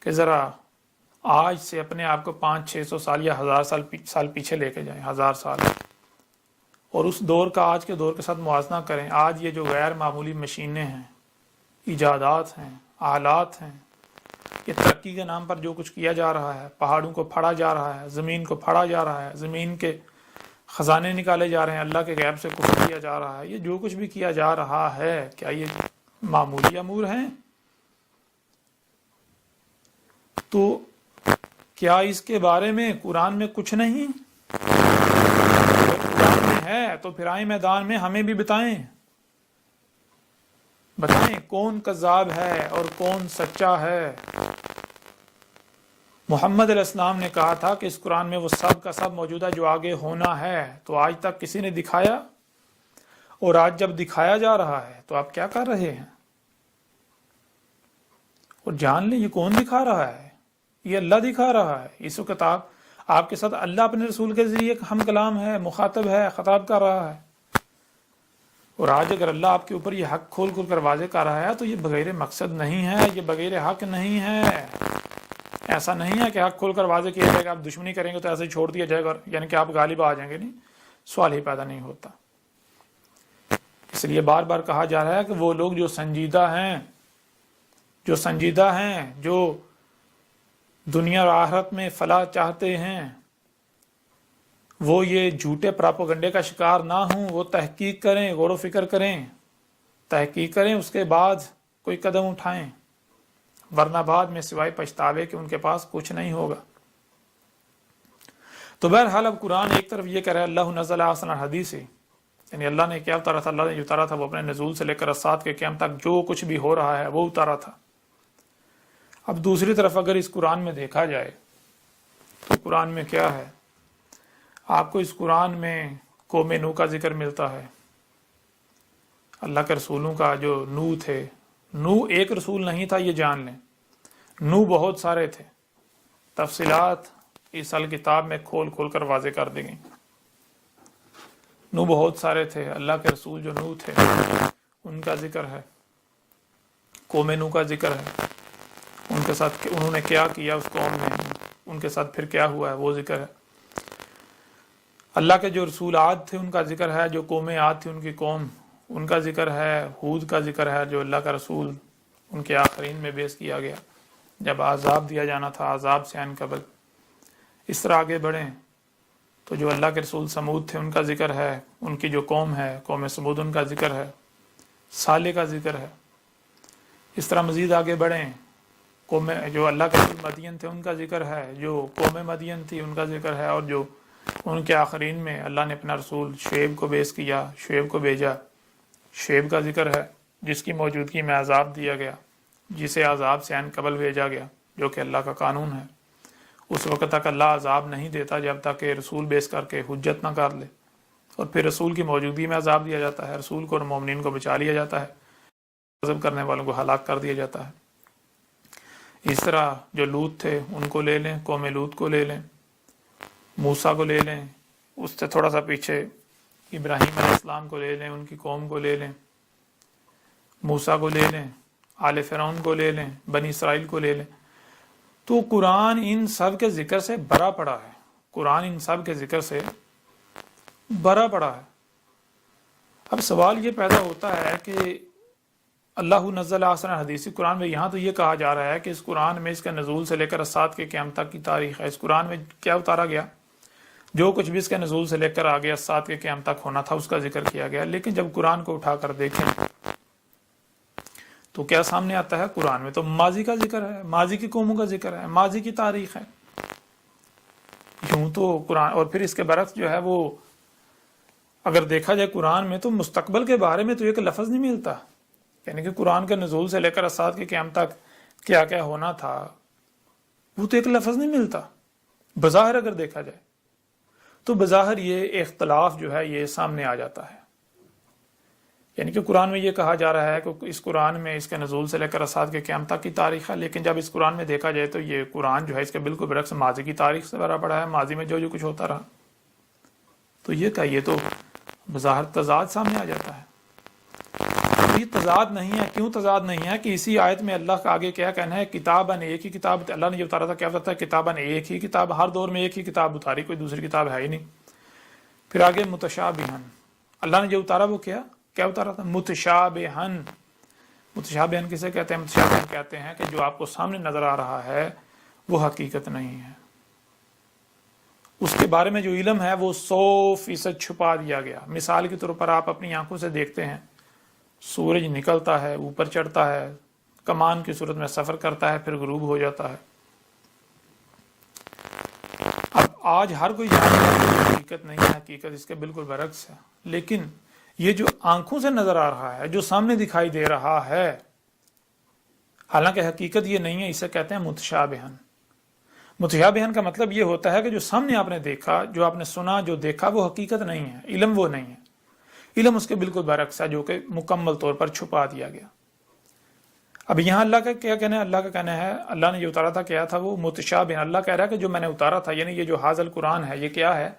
کہ ذرا آج سے اپنے آپ کو 500-600 سال یا 1000 سال پیچھے لے کے جائیں، 1000 سال، اور اس دور کا آج کے دور کے ساتھ موازنہ کریں۔ آج یہ جو غیر معمولی مشینیں ہیں، ایجادات ہیں، آلات ہیں، یہ ترقی کے نام پر جو کچھ کیا جا رہا ہے، پہاڑوں کو پھاڑا جا رہا ہے، زمین کو پھاڑا جا رہا ہے، زمین کے خزانے نکالے جا رہے ہیں، اللہ کے غیب سے کفر کیا جا رہا ہے، یہ جو کچھ بھی کیا جا رہا ہے، کیا یہ معمولی امور ہیں؟ تو کیا اس کے بارے میں قرآن میں کچھ نہیں؟ اگر قرآن میں ہے تو پھر آئیں میدان میں ہمیں بھی بتائیں کون کذاب ہے اور کون سچا ہے۔ محمد علیہ السلام نے کہا تھا کہ اس قرآن میں وہ سب کا سب موجود ہے جو آگے ہونا ہے، تو آج تک کسی نے دکھایا؟ اور آج جب دکھایا جا رہا ہے تو آپ کیا کر رہے ہیں؟ اور جان لیں یہ کون دکھا رہا ہے؟ یہ اللہ دکھا رہا ہے۔ اس وقت آپ کے ساتھ اللہ اپنے رسول کے ذریعے ہم کلام ہے، مخاطب ہے، خطاب کر رہا ہے۔ اور آج اگر اللہ آپ کے اوپر یہ حق کھول کھول کر واضح کر رہا ہے تو یہ بغیر مقصد نہیں ہے، یہ بغیر حق نہیں ہے۔ ایسا نہیں ہے کہ حق کھول کر واضح کیا جائے گا، آپ دشمنی کریں گے تو ایسے ہی چھوڑ دیا جائے گا، یعنی کہ آپ غالب آ جائیں گے، نہیں، سوال ہی پیدا نہیں ہوتا۔ اس لیے بار بار کہا جا رہا ہے کہ وہ لوگ جو سنجیدہ ہیں، جو دنیا اور آخرت میں فلاح چاہتے ہیں، وہ یہ جھوٹے پراپوگنڈے کا شکار نہ ہوں، وہ تحقیق کریں، غور و فکر کریں، تحقیق کریں، اس کے بعد کوئی قدم اٹھائیں، ورنہ بعد میں سوائے پچھتاوے کہ ان کے پاس کچھ نہیں ہوگا۔ تو بہرحال اب قرآن ایک طرف یہ کہہ رہا ہے اللہ نزل احسن الحدیث، یعنی اللہ نے کیا اتارا تھا؟ اللہ نے جو اتارا تھا وہ اپنے نزول سے لے کر الساعۃ کے قیام تک جو کچھ بھی ہو رہا ہے وہ اتارا تھا۔ اب دوسری طرف اگر اس قرآن میں دیکھا جائے تو قرآن میں کیا ہے؟ آپ کو اس قرآن میں قوم نوح کا ذکر ملتا ہے، اللہ کے رسولوں کا جو نوح تھے۔ نوح ایک رسول نہیں تھا، یہ جان لیں، نوح بہت سارے تھے۔ تفصیلات اس الکتاب میں کھول کھول کر واضح کر دی گئی۔ نوح بہت سارے تھے، اللہ کے رسول جو نوح تھے ان کا ذکر ہے، قوم نوح کا ذکر ہے، ان کے ساتھ انہوں نے کیا کیا اس قوم نے، ان کے ساتھ پھر کیا ہوا ہے وہ ذکر ہے۔ اللہ کے جو رسول عاد تھے ان کا ذکر ہے، جو قوم عاد تھی ان کی قوم، ان کا ذکر ہے۔ ہود کا ذکر ہے، جو اللہ کا رسول ان کے آخرین میں بیعث کیا گیا جب عذاب دیا جانا تھا، عذاب سے عن قبل۔ اس طرح آگے بڑھیں تو جو اللہ کے رسول سمود تھے ان کا ذکر ہے، ان کی جو قوم ہے قوم سمود ان کا ذکر ہے، صالح کا ذکر ہے۔ اس طرح مزید آگے بڑھیں، قوم جو اللہ کے رسول مدین تھے ان کا ذکر ہے، جو قوم مدین تھی ان کا ذکر ہے، اور جو ان کے آخرین میں اللہ نے اپنا رسول شعیب کو بیعث کیا، شعیب کو بھیجا، شعیب کا ذکر ہے، جس کی موجودگی میں عذاب دیا گیا، جسے عذاب سے عن قبل بھیجا گیا، جو کہ اللہ کا قانون ہے۔ اس وقت تک اللہ عذاب نہیں دیتا جب تک کہ رسول بیعث کر کے حجت نہ کر لے، اور پھر رسول کی موجودگی میں عذاب دیا جاتا ہے، رسول کو اور مومنین کو بچا لیا جاتا ہے، غضب کرنے والوں کو ہلاک کر دیا جاتا ہے۔ اس طرح جو لوط تھے ان کو لے لیں، قوم لوط کو لے لیں، موسیٰ کو لے لیں، اس سے تھوڑا سا پیچھے ابراہیم علیہ السلام کو لے لیں، ان کی قوم کو لے لیں، موسیٰ کو لے لیں، آل فرعون کو لے لیں، بنی اسرائیل کو لے لیں، تو قرآن ان سب کے ذکر سے بھرا پڑا ہے، قرآن ان سب کے ذکر سے بھرا پڑا ہے۔ اب سوال یہ پیدا ہوتا ہے کہ اللہ نزل احسن الحدیث قرآن میں یہاں تو یہ کہا جا رہا ہے کہ اس قرآن میں اس کے نزول سے لے کر اسات کے قیامت تک کی تاریخ ہے، اس قرآن میں کیا اتارا گیا؟ جو کچھ بھی اس کے نزول سے لے کر آگے اسات کے قیامت تک ہونا تھا اس کا ذکر کیا گیا، لیکن جب قرآن کو اٹھا کر دیکھیں تو کیا سامنے آتا ہے؟ قرآن میں تو ماضی کا ذکر ہے، ماضی کی قوموں کا ذکر ہے، ماضی کی تاریخ ہے۔ یوں تو قرآن، اور پھر اس کے برعکس جو ہے وہ اگر دیکھا جائے قرآن میں تو مستقبل کے بارے میں تو ایک لفظ نہیں ملتا، یعنی کہ قرآن کے نزول سے لے کر اسات کے قیامت تک کیا کیا ہونا تھا وہ تو ایک لفظ نہیں ملتا بظاہر اگر دیکھا جائے تو بظاہر یہ اختلاف جو ہے یہ سامنے آ جاتا ہے۔ یعنی کہ قرآن میں یہ کہا جا رہا ہے کہ اس قرآن میں اس کے نزول سے لے کر اسات کے قیامت تک کی تاریخ ہے، لیکن جب اس قرآن میں دیکھا جائے تو یہ قرآن جو ہے اس کے بالکل برعکس ماضی کی تاریخ سے بھرا پڑا ہے، ماضی میں جو کچھ ہوتا رہا، تو یہ کہیے تو بظاہر تضاد سامنے آ جاتا ہے۔ یہ تضاد نہیں ہے، کیوں تضاد نہیں ہے کہ اسی آیت میں اللہ کا آگے کیا کہنا ہے، کتاباً ایک ہی کتاب، اللہ نے جو اتارا تھا کیا بتاتا ہے؟ کتاباً ایک ہی کتاب، ہر دور میں ایک ہی کتاب اتاری، کوئی دوسری کتاب ہے ہی نہیں۔ پھر آگے متشابہن، اللہ نے جو اتارا وہ کیا اتارا تھا؟ متشابہن۔ متشابہن کسے کہتے ہیں؟ متشابہن کہتے ہیں کہ جو آپ کو سامنے نظر آ رہا ہے وہ حقیقت نہیں ہے، اس کے بارے میں جو علم ہے وہ 100% چھپا دیا گیا۔ مثال کے طور پر آپ اپنی آنکھوں سے دیکھتے ہیں سورج نکلتا ہے، اوپر چڑھتا ہے، کمان کی صورت میں سفر کرتا ہے، پھر غروب ہو جاتا ہے۔ اب آج ہر کوئی جانتا ہے کہ حقیقت نہیں ہے، حقیقت اس کے بالکل برعکس ہے، لیکن یہ جو آنکھوں سے نظر آ رہا ہے، جو سامنے دکھائی دے رہا ہے، حالانکہ حقیقت یہ نہیں ہے، اسے کہتے ہیں متشابہن۔ متشابہن کا مطلب یہ ہوتا ہے کہ جو سامنے آپ نے دیکھا، جو آپ نے سنا، جو دیکھا وہ حقیقت نہیں ہے، علم وہ نہیں ہے، علم اس کے بالکل برعکس ہے جو کہ مکمل طور پر چھپا دیا گیا۔ اب یہاں اللہ کا کیا کہنا ہے؟ اللہ کا کہنا ہے اللہ نے جو اتارا تھا کیا تھا؟ وہ متشابہ۔ اللہ کہہ رہا ہے کہ جو میں نے اتارا تھا، یعنی یہ جو حاضل قرآن ہے، یہ کیا ہے؟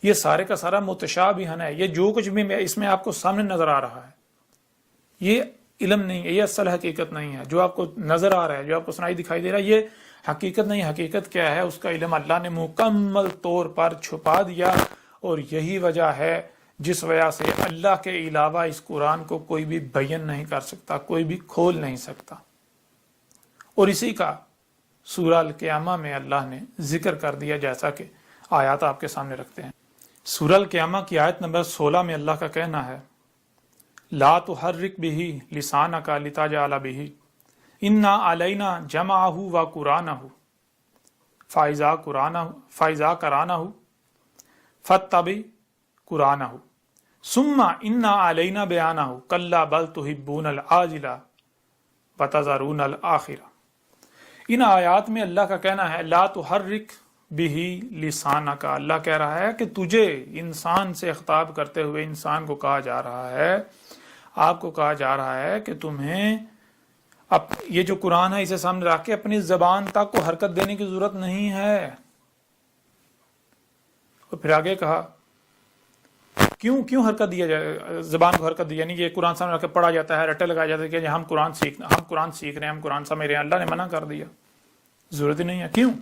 یہ سارے کا سارا متشابہ ہے، یہ جو کچھ بھی اس میں آپ کو سامنے نظر آ رہا ہے یہ علم نہیں ہے، یہ اصل حقیقت نہیں ہے۔ جو آپ کو نظر آ رہا ہے، جو آپ کو سنائی دکھائی دے رہا ہے، یہ حقیقت نہیں۔ حقیقت کیا ہے؟ اس کا علم اللہ نے مکمل طور پر چھپا دیا، اور یہی وجہ ہے جس وجہ سے اللہ کے علاوہ اس قرآن کو کوئی بھی بیان نہیں کر سکتا، کوئی بھی کھول نہیں سکتا۔ اور اسی کا سورہ القیامہ میں اللہ نے ذکر کر دیا، جیسا کہ آیات آپ کے سامنے رکھتے ہیں۔ سورہ القیامہ کی آیت نمبر 16 میں اللہ کا کہنا ہے لا تحرک بہ لسانک لتجعل بہ انا علینا جمعہ و قرآنہ فاذا قرأنہ فاتبع قرآنہ ثم انا علینا بیانہ کلا بل تحبون العاجلہ وتذرون الآخرہ۔ ان آیات میں اللہ کا کہنا ہے لا تحرک بہ لسانک، اللہ کہہ رہا ہے کہ تجھے، انسان سے خطاب کرتے ہوئے انسان کو کہا جا رہا ہے، آپ کو کہا جا رہا ہے کہ تمہیں اب یہ جو قرآن ہے اسے سامنے رکھ کے اپنی زبان تک کو حرکت دینے کی ضرورت نہیں ہے۔ اور پھر آگے کہا کیوں حرکت دیا جائے، زبان کو حرکت دی، یعنی یہ قرآن سامنے رکھ کے پڑھا جاتا ہے، رٹے لگایا جاتا ہے کہ ہم قرآن سیکھ رہے ہیں، ہم قرآن سمجھ رہے ہیں، اللہ نے منع کر دیا، ضرورت ہی نہیں ہے۔ کیوں؟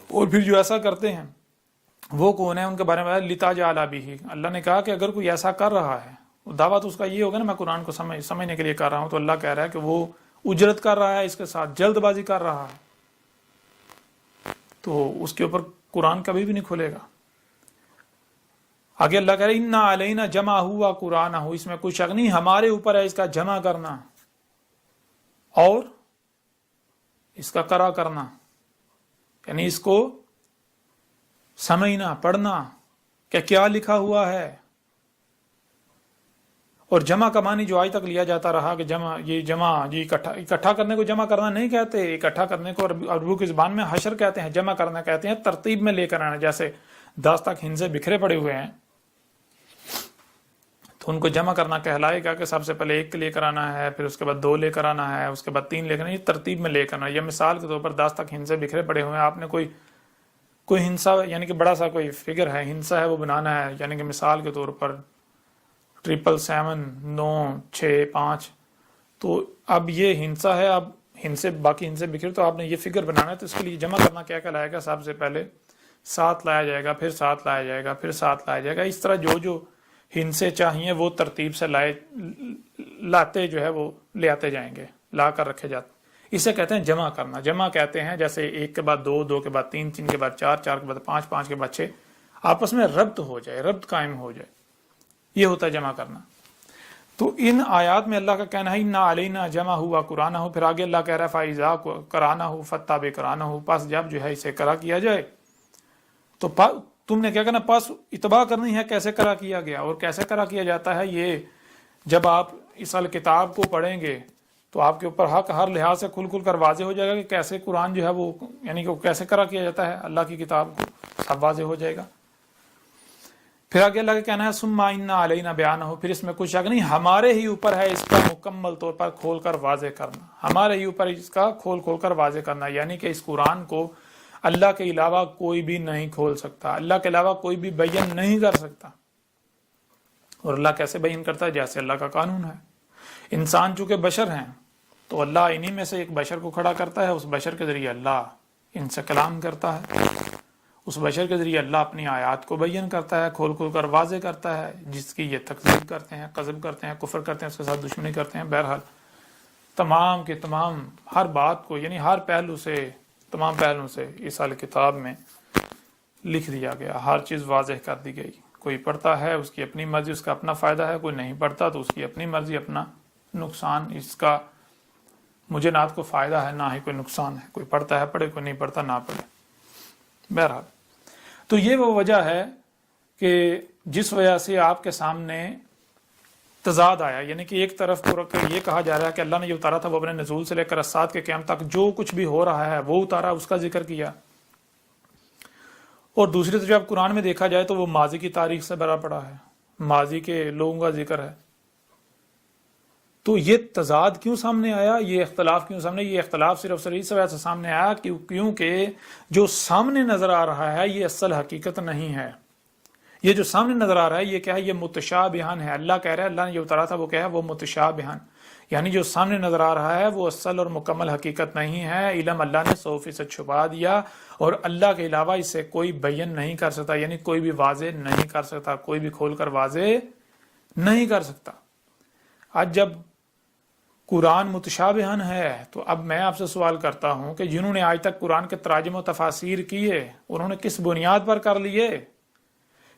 اور پھر جو ایسا کرتے ہیں وہ کون ہے؟ ان کے بارے میں لتجعل بہ، اللہ نے کہا کہ اگر کوئی ایسا کر رہا ہے، دعویٰ تو اس کا یہ ہوگا نا میں قرآن کو سمجھنے کے لیے کر رہا ہوں، تو اللہ کہہ رہا ہے کہ وہ اجرت کر رہا ہے، اس کے ساتھ جلد بازی کر رہا ہے، تو اس کے اوپر قرآن کبھی بھی نہیں کھلے گا۔ آگے اللہ کہہ رہا ہے انا علینا جمعہ و قرآنہ، اس میں کوئی شک نہیں، ہمارے اوپر ہے اس کا جمع کرنا اور اس کا قرأ کرنا، یعنی اس کو سمجھنا، پڑھنا کہ کیا لکھا ہوا ہے۔ اور جمع کا معنی جو آج تک لیا جاتا رہا کہ جمع اکٹھا کرنے کو جمع کرنا نہیں کہتے، اکٹھا کرنے کو عربی کی زبان میں حشر کہتے ہیں، جمع کرنا کہتے ہیں ترتیب میں لے کر آنا، جیسے 10 تک ہندسے بکھرے پڑے ہوئے ہیں تو ان کو جمع کرنا کہلائے گا کہ سب سے پہلے 1 لے کر آنا ہے، پھر اس کے بعد 2 لے کر آنا ہے، اس کے بعد 3 لے کر آنا ہے، یہ ترتیب میں لے کر آنا ہے۔ یا مثال کے طور پر 10 تک ہندسے بکھرے پڑے ہوئے ہیں، آپ نے کوئی ہندسا یعنی کہ بڑا سا کوئی فگر ہے، ہندسا ہے، وہ بنانا ہے، یعنی کہ مثال کے طور پر 777 9 6 5، تو اب یہ ہندسا ہے، اب باقی ہندسے بکھرے، تو آپ نے یہ فگر بنانا ہے، تو اس کے لیے جمع کرنا کیا کہلائے گا؟ سب سے پہلے 7 لایا جائے گا، پھر 7 لایا جائے گا، پھر 7 لایا جائے گا، اس طرح جو ہندسے چاہیے وہ ترتیب سے لاتے جو ہے وہ لے آتے جائیں گے، لا کر رکھے جاتے، اسے کہتے ہیں جمع کرنا۔ جمع کہتے ہیں جیسے 1 کے بعد 2، 2 کے بعد 3، 3 کے بعد 4، 4 کے بعد 5، 5 کے بعد 6، آپس میں ربط ہو جائے، ربط قائم ہو جائے، یہ ہوتا ہے جمع کرنا۔ تو ان آیات میں اللہ کا کہنا ہے اِنَّا عَلَيْنَا جَمْعَهُ وَقُرْآنَهُ، پھر آگے اللہ کہہ رہا ہے فَإِذَا قَرَأْنَاهُ فَاتَّبِعْ قُرْآنَهُ، پس جب جو ہے اسے قرأ کیا جائے تو تم نے کیا کرنا؟ پس اتباع کرنی ہے کیسے قرأ کیا گیا، اور کیسے قرأ کیا جاتا ہے۔ یہ جب آپ اس کتاب کو پڑھیں گے تو آپ کے اوپر حق ہر لحاظ سے کھل کھل کر واضح ہو جائے گا کہ کیسے قرآن جو ہے وہ یعنی کہ کیسے قرأ کیا جاتا ہے، اللہ کی کتاب کو سب واضح ہو جائے گا۔ پھر آگے اللہ کا کہنا ہے ثم انا علینا بیانہ، پھر اس میں کچھ شک نہیں، ہمارے ہی اوپر ہے اس کا مکمل طور پر کھول کر واضح کرنا، ہمارے ہی اوپر اس کا کھول کر واضح کرنا، یعنی کہ اس قرآن کو اللہ کے علاوہ کوئی بھی نہیں کھول سکتا، اللہ کے علاوہ کوئی بھی بیان نہیں کر سکتا۔ اور اللہ کیسے بیان کرتا ہے؟ جیسے اللہ کا قانون ہے۔ انسان چونکہ بشر ہیں تو اللہ انہی میں سے ایک بشر کو کھڑا کرتا ہے، اس بشر کے ذریعے اللہ ان سے کلام کرتا ہے، اس بشر کے ذریعے اللہ اپنی آیات کو بیان کرتا ہے، کھول کر واضح کرتا ہے، جس کی یہ تکذیب کرتے ہیں، کذب کرتے ہیں، کفر کرتے ہیں، اس کے ساتھ دشمنی کرتے ہیں۔ بہرحال تمام کے تمام ہر بات کو یعنی ہر پہلو سے، تمام پہلوؤں سے اس کتاب میں لکھ دیا گیا، ہر چیز واضح کر دی گئی۔ کوئی پڑھتا ہے اس کی اپنی مرضی، اس کا اپنا فائدہ ہے، کوئی نہیں پڑھتا تو اس کی اپنی مرضی، اپنا نقصان، اس کا مجھے نہ کوئی فائدہ ہے نہ ہی کوئی نقصان ہے، کوئی پڑھتا ہے پڑھے، کوئی نہیں پڑھتا نہ پڑھے۔ بہرحال تو یہ وہ وجہ ہے کہ جس وجہ سے آپ کے سامنے تضاد آیا، یعنی کہ ایک طرف یہ کہا جا رہا ہے کہ اللہ نے یہ اتارا تھا وہ اپنے نزول سے لے کر الساعۃ کے قیام تک جو کچھ بھی ہو رہا ہے وہ اتارا، اس کا ذکر کیا، اور دوسری طرف جب قرآن میں دیکھا جائے تو وہ ماضی کی تاریخ سے بھرا پڑا ہے، ماضی کے لوگوں کا ذکر ہے۔ تو یہ تضاد کیوں سامنے آیا، یہ اختلاف کیوں سامنے؟ یہ اختلاف صرف اس وجہ سے سامنے آیا کیونکہ جو سامنے نظر آ رہا ہے یہ اصل حقیقت نہیں ہے۔ یہ جو سامنے نظر آ رہا ہے یہ کیا ہے؟ یہ متشابہن ہے۔ اللہ کہہ رہا ہے اللہ نے جو اتارا تھا وہ کیا ہے؟ وہ متشابہن، یعنی جو سامنے نظر آ رہا ہے وہ اصل اور مکمل حقیقت نہیں ہے، علم اللہ نے 100% چھپا دیا، اور اللہ کے علاوہ اسے کوئی بیان نہیں کر سکتا، یعنی کوئی بھی واضح نہیں کر سکتا، کوئی بھی کھول کر واضح نہیں کر سکتا۔ آج جب قرآن متشابہن ہے تو اب میں آپ سے سوال کرتا ہوں کہ جنہوں نے آج تک قرآن کے تراجم و تفاسیر کیے انہوں نے کس بنیاد پر کر لیے؟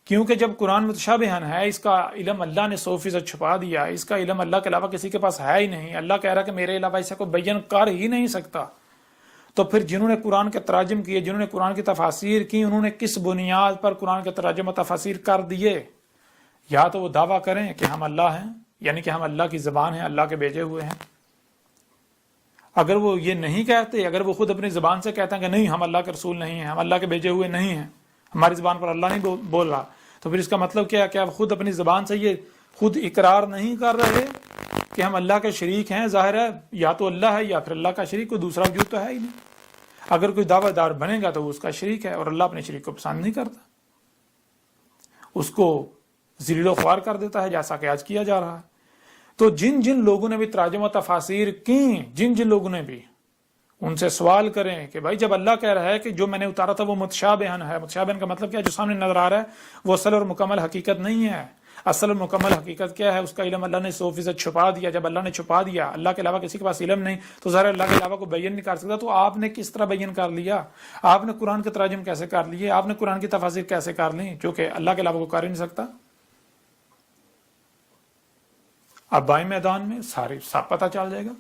کیونکہ جب قرآن متشابہن ہے، اس کا علم اللہ نے 100% چھپا دیا، اس کا علم اللہ کے علاوہ کسی کے پاس ہے ہی نہیں، اللہ کہہ رہا کہ میرے علاوہ اسے کوئی بیان کر ہی نہیں سکتا، تو پھر جنہوں نے قرآن کے تراجم کیے، جنہوں نے قرآن کی تفاسیر کی، انہوں نے کس بنیاد پر قرآن کے تراجم و تفاسیر کر دیے؟ یا تو وہ دعویٰ کریں کہ ہم اللہ ہیں، یعنی کہ ہم اللہ کی زبان ہیں، اللہ کے بھیجے ہوئے ہیں۔ اگر وہ یہ نہیں کہتے، اگر وہ خود اپنی زبان سے کہتے ہیں کہ نہیں ہم اللہ کے رسول نہیں ہیں، ہم اللہ کے بھیجے ہوئے نہیں ہیں، ہماری زبان پر اللہ نہیں بول رہا، تو پھر اس کا مطلب کیا ہے کہ آپ خود اپنی زبان سے یہ خود اقرار نہیں کر رہے کہ ہم اللہ کے شریک ہیں؟ ظاہر ہے یا تو اللہ ہے یا پھر اللہ کا شریک، کوئی دوسرا وجود تو ہے ہی نہیں۔ اگر کوئی دعویٰ دار بنے گا تو وہ اس کا شریک ہے، اور اللہ اپنے شریک کو پسند نہیں کرتا، اس کو ذلیل و خوار کر دیتا ہے، جیسا کہ آج کیا جا رہا ہے۔ تو جن جن لوگوں نے بھی تراجم و تفاسیر کی، جن جن لوگوں نے بھی، ان سے سوال کریں کہ بھائی جب اللہ کہہ رہا ہے کہ جو میں نے اتارا تھا وہ متشابہن ہے، متشابہن کا مطلب کیا ہے؟ جو سامنے نظر آ رہا ہے وہ اصل اور مکمل حقیقت نہیں ہے۔ اصل اور مکمل حقیقت کیا ہے؟ اس کا علم اللہ نے 100% چھپا دیا۔ جب اللہ نے چھپا دیا، اللہ کے علاوہ کسی کے پاس علم نہیں، تو ظاہر اللہ کے علاوہ کو بیان نہیں کر سکتا، تو آپ نے کس طرح بیان کر لیا؟ آپ نے قرآن کے تراجم کیسے کر لیے؟ آپ نے قرآن کی تفاسیر کیسے کر لی جو کہ اللہ کے علاوہ کو کر ہی نہیں سکتا؟ اب بائیں میدان میں ساری سب پتہ چل جائے گا۔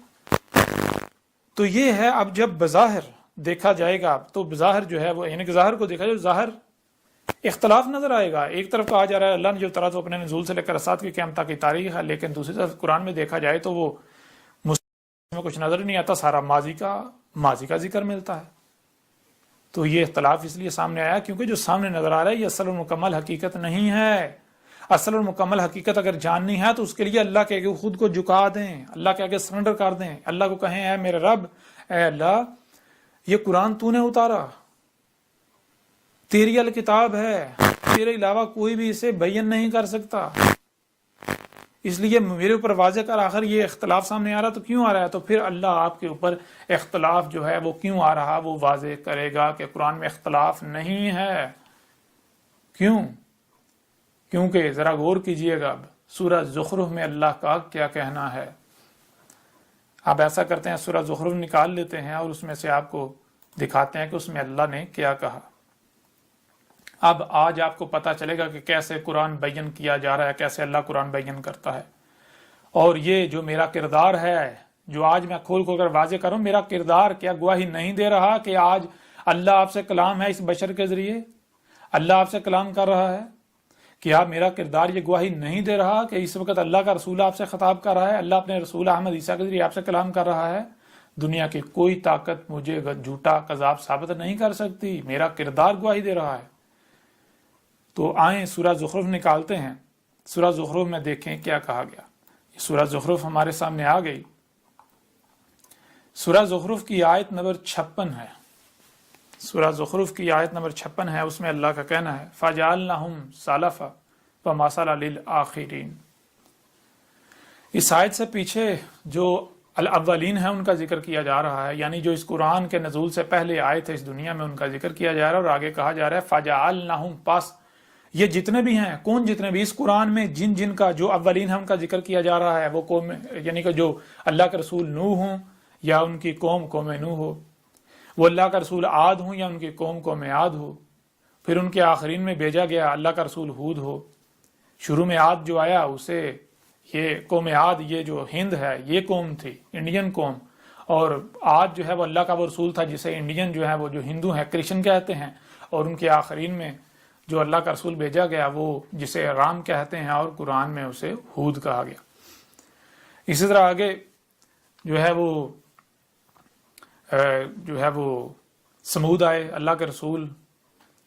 تو یہ ہے، اب جب بظاہر دیکھا جائے گا تو بظاہر جو ہے وہ یعنی کہ ظاہر کو دیکھا جائے، ظاہر اختلاف نظر آئے گا۔ ایک طرف کہا جا رہا ہے اللہ نے جو اتارا تو اپنے نزول سے لے کر الساعۃ کی قیام تک کی تاریخ ہے، لیکن دوسری طرف قرآن میں دیکھا جائے تو وہ میں کچھ نظر نہیں آتا، سارا ماضی کا ذکر ملتا ہے۔ تو یہ اختلاف اس لیے سامنے آیا کیونکہ جو سامنے نظر آ رہا ہے یہ اصل و مکمل حقیقت نہیں ہے۔ اصل اور مکمل حقیقت اگر جاننی ہے تو اس کے لیے اللہ کے آگے خود کو جھکا دیں، اللہ کے آگے سرنڈر کر دیں، اللہ کو کہیں اے میرے رب، اے اللہ یہ قرآن تو نے اتارا، تیری الکتاب ہے، تیرے علاوہ کوئی بھی اسے بیان نہیں کر سکتا، اس لیے میرے اوپر واضح کر، آخر یہ اختلاف سامنے آ رہا تو کیوں آ رہا ہے؟ تو پھر اللہ آپ کے اوپر اختلاف جو ہے وہ کیوں آ رہا وہ واضح کرے گا کہ قرآن میں اختلاف نہیں ہے۔ کیوں؟ کیونکہ ذرا غور کیجئے گا، اب سورہ زخرف میں اللہ کا کیا کہنا ہے۔ آپ ایسا کرتے ہیں سورہ زخرف نکال لیتے ہیں اور اس میں سے آپ کو دکھاتے ہیں کہ اس میں اللہ نے کیا کہا۔ اب آج آپ کو پتا چلے گا کہ کیسے قرآن بیان کیا جا رہا ہے، کیسے اللہ قرآن بیان کرتا ہے۔ اور یہ جو میرا کردار ہے، جو آج میں کھول کھول کر واضح کروں، میرا کردار کیا گواہی نہیں دے رہا کہ آج اللہ آپ سے کلام ہے اس بشر کے ذریعے؟ اللہ آپ سے کلام کر رہا ہے؟ کیا میرا کردار یہ گواہی نہیں دے رہا کہ اس وقت اللہ کا رسول آپ سے خطاب کر رہا ہے، اللہ اپنے رسول احمد عیسیٰ کے ذریعے آپ سے کلام کر رہا ہے؟ دنیا کی کوئی طاقت مجھے جھوٹا کذاب ثابت نہیں کر سکتی، میرا کردار گواہی دے رہا ہے۔ تو آئیں سورہ زخرف نکالتے ہیں، سورہ زخرف میں دیکھیں کیا کہا گیا۔ سورہ زخرف ہمارے سامنے آ گئی۔ سورہ زخرف کی آیت نمبر 56 ہے، سورہ زخرف کی آیت نمبر 56 ہے، اس میں اللہ کا کہنا ہے فَجَعَلْنَهُمْ سَلَفًا وَمَثَلًا لِلْآخِرِينَ۔ اس آیت سے پیچھے جو الاولین ہیں ان کا ذکر کیا جا رہا ہے، یعنی جو اس قرآن کے نزول سے پہلے آئے تھے اس دنیا میں ان کا ذکر کیا جا رہا ہے، اور آگے کہا جا رہا ہے فَجَعَلْنَهُمْ، پس یہ جتنے بھی ہیں، کون جتنے بھی اس قرآن میں جن جن کا جو اولین ہے ان کا ذکر کیا جا رہا ہے، وہ قوم، یعنی کہ جو اللہ کے رسول نوح ہوں یا ان کی قوم نوح ہو، وہ اللہ کا رسول عاد ہوں یا ان کی قوم عاد ہو، پھر ان کے آخرین میں بھیجا گیا اللہ کا رسول ہود ہو۔ شروع میں عاد جو آیا اسے یہ قوم عاد، یہ جو ہند ہے یہ قوم تھی، انڈین قوم، اور عاد جو ہے وہ اللہ کا وہ رسول تھا جسے انڈین جو ہے وہ جو ہندو ہیں کرسچن کہتے ہیں، اور ان کے آخرین میں جو اللہ کا رسول بھیجا گیا وہ جسے رام کہتے ہیں، اور قرآن میں اسے ہود کہا گیا۔ اسی طرح آگے جو ہے وہ سمود آئے، اللہ کے رسول،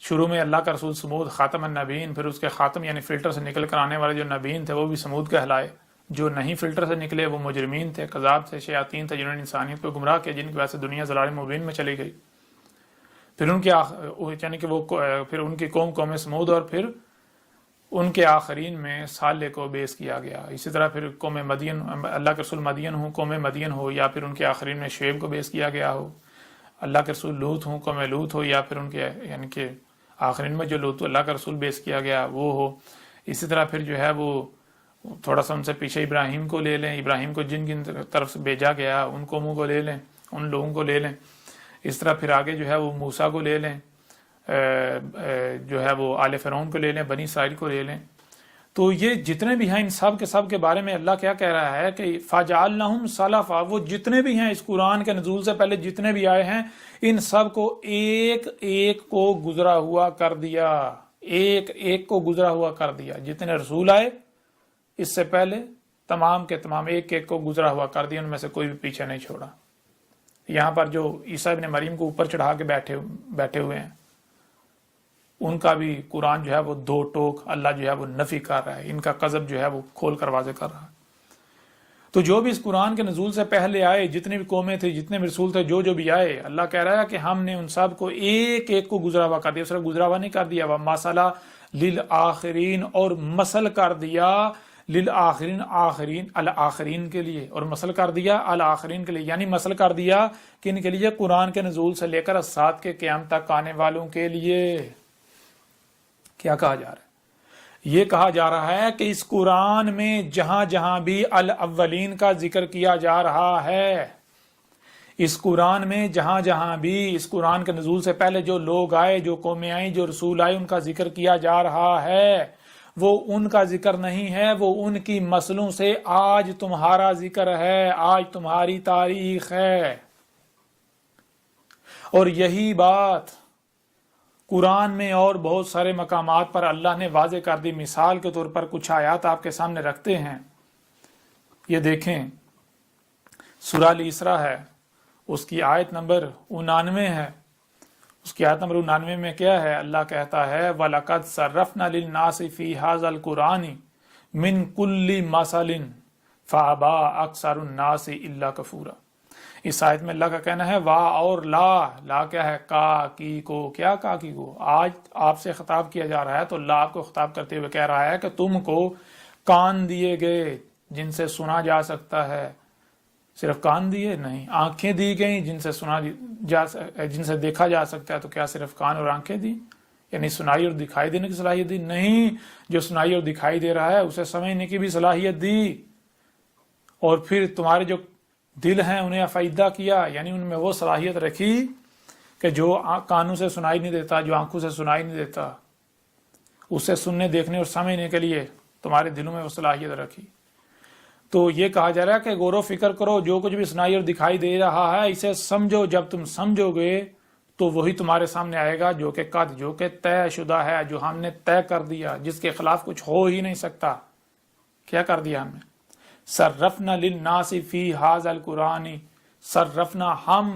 شروع میں اللہ کا رسول سمود خاتم النبیین، پھر اس کے خاتم یعنی فلٹر سے نکل کر آنے والے جو نبیین تھے وہ بھی سمود کہلائے، جو نہیں فلٹر سے نکلے وہ مجرمین تھے، کذاب تھے، شیاطین تھے، جنہوں نے انسانیت کو گمراہ کیا، جن کی وجہ سے دنیا ضلال مبین میں چلی گئی۔ پھر ان کے یعنی کہ وہ پھر ان کی قوم سمود، اور پھر ان کے آخرین میں صالح کو بیس کیا گیا۔ اسی طرح پھر قوم مدین، اللہ کے رسول مدین ہوں، قوم مدین ہو، یا پھر ان کے آخرین میں شعیب کو بیس کیا گیا ہو، اللہ کے رسول لوط ہوں، قوم لوط ہو، یا پھر ان کے یعنی کہ آخرین میں جو لوط اللہ کا رسول بیس کیا گیا وہ ہو۔ اسی طرح پھر جو ہے وہ تھوڑا سا ان سے پیچھے ابراہیم کو لے لیں، ابراہیم کو جن کی طرف سے بھیجا گیا ان قوموں کو لے لیں، ان لوگوں کو لے لیں۔ اس طرح پھر آگے جو ہے وہ موسیٰ کو لے لیں، جو ہے وہ آل فرعون کو لے لیں، بنی اسرائیل کو لے لیں۔ تو یہ جتنے بھی ہیں ان سب کے بارے میں اللہ کیا کہہ رہا ہے کہ فَجَعَلْنَهُمْ سَلَفًا، وہ جتنے بھی ہیں اس قرآن کے نزول سے پہلے جتنے بھی آئے ہیں ان سب کو ایک ایک کو گزرا ہوا کر دیا، ایک ایک کو گزرا ہوا کر دیا۔ جتنے رسول آئے اس سے پہلے تمام کے تمام ایک ایک کو گزرا ہوا کر دیا، ان میں سے کوئی بھی پیچھے نہیں چھوڑا۔ یہاں پر جو عیسیٰ ابن مریم کو اوپر چڑھا کے بیٹھے ہوئے ہیں ان کا بھی قرآن جو ہے وہ دو ٹوک اللہ جو ہے وہ نفی کر رہا ہے، ان کا قذب جو ہے وہ کھول کر واضح کر رہا ہے۔ تو جو بھی اس قرآن کے نزول سے پہلے آئے، جتنی بھی قومیں تھے، جتنے بھی رسول تھے، جو بھی آئے، اللہ کہہ رہا ہے کہ ہم نے ان سب کو ایک ایک کو گزرا ہوا کر دیا، صرف گزرا ہوا نہیں کر دیا، وَمَثَلًا لِلْآخِرِينَ، اور مثل کر دیا للآخرین، الآخرین کے لیے، اور مثل کر دیا الآخرین کے لیے، یعنی مثل کر دیا کن کے لیے؟ قرآن کے نزول سے لے کر ساتھ کے قیام تک آنے والوں کے لیے۔ کیا کہا جا رہا ہے؟ یہ کہا جا رہا ہے کہ اس قرآن میں جہاں جہاں بھی الاولین کا ذکر کیا جا رہا ہے، اس قرآن میں جہاں جہاں بھی اس قرآن کے نزول سے پہلے جو لوگ آئے، جو قومیں آئیں، جو رسول آئے، ان کا ذکر کیا جا رہا ہے، وہ ان کا ذکر نہیں ہے، وہ ان کی مسلوں سے آج تمہارا ذکر ہے، آج تمہاری تاریخ ہے۔ اور یہی بات قرآن میں اور بہت سارے مقامات پر اللہ نے واضح کر دی۔ مثال کے طور پر کچھ آیات آپ کے سامنے رکھتے ہیں، یہ دیکھیں، سورہ الاسراء ہے، اس کی آیت نمبر 99 ہے، اس کی آیت نمبر 99 میں کیا ہے؟ اللہ کہتا ہے وَلَقَدْ صَرَّفْنَا لِلنَّاسِ فِي هَذَا الْقُرْآنِ مِنْ كُلِّ مَثَلٍ فَأَبَىٰ أَكْثَرُ النَّاسِ إِلَّا كَفُورًا۔ اس آیت میں اللہ کا کہنا ہے وا اور لا کیا ہے؟ کا کی کو، کیا کا کی کو؟ آج آپ سے خطاب کیا جا رہا ہے تو اللہ آپ کو خطاب کرتے ہوئے کہہ رہا ہے کہ تم کو کان دیے گئے جن سے سنا جا سکتا ہے، صرف کان دیے نہیں، آنکھیں دی گئیں جن سے جن سے دیکھا جا سکتا ہے، تو کیا صرف کان اور آنکھیں دی؟ یعنی سنائی اور دکھائی دینے کی صلاحیت دی؟ نہیں، جو سنائی اور دکھائی دے رہا ہے اسے سمجھنے کی بھی صلاحیت دی، اور پھر تمہارے جو دل ہیں انہیں افیدہ کیا، یعنی ان میں وہ صلاحیت رکھی کہ جو کانوں سے سنائی نہیں دیتا، جو آنکھوں سے سنائی نہیں دیتا، اسے سننے دیکھنے اور سمجھنے کے لیے تمہارے دلوں میں وہ صلاحیت رکھی۔ تو یہ کہا جا رہا ہے کہ غور و فکر کرو، جو کچھ بھی سنائی اور دکھائی دے رہا ہے اسے سمجھو، جب تم سمجھو گے تو وہی تمہارے سامنے آئے گا جو کہ طے شدہ ہے، جو ہم نے طے کر دیا، جس کے خلاف کچھ ہو ہی نہیں سکتا۔ کیا کر دیا ہم نے؟ صرفنا للناس فی ھذا القرآن، صرفنا ہم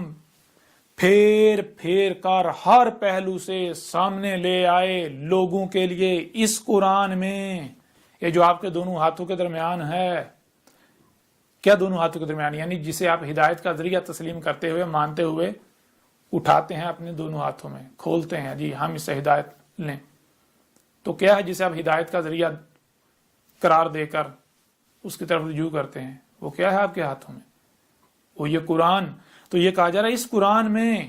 پھیر کر ہر پہلو سے سامنے لے آئے لوگوں کے لیے اس قرآن میں، یہ جو آپ کے دونوں ہاتھوں کے درمیان ہے۔ کیا دونوں ہاتھوں کے درمیان؟ یعنی جسے آپ ہدایت کا ذریعہ تسلیم کرتے ہوئے، مانتے ہوئے اٹھاتے ہیں اپنے دونوں ہاتھوں میں، کھولتے ہیں جی ہم اس سے ہدایت لیں، تو کیا ہے جسے آپ ہدایت کا ذریعہ قرار دے کر اس کی طرف رجوع کرتے ہیں، وہ کیا ہے آپ کے ہاتھوں میں؟ وہ یہ قرآن۔ تو یہ کہا جا رہا ہے اس قرآن میں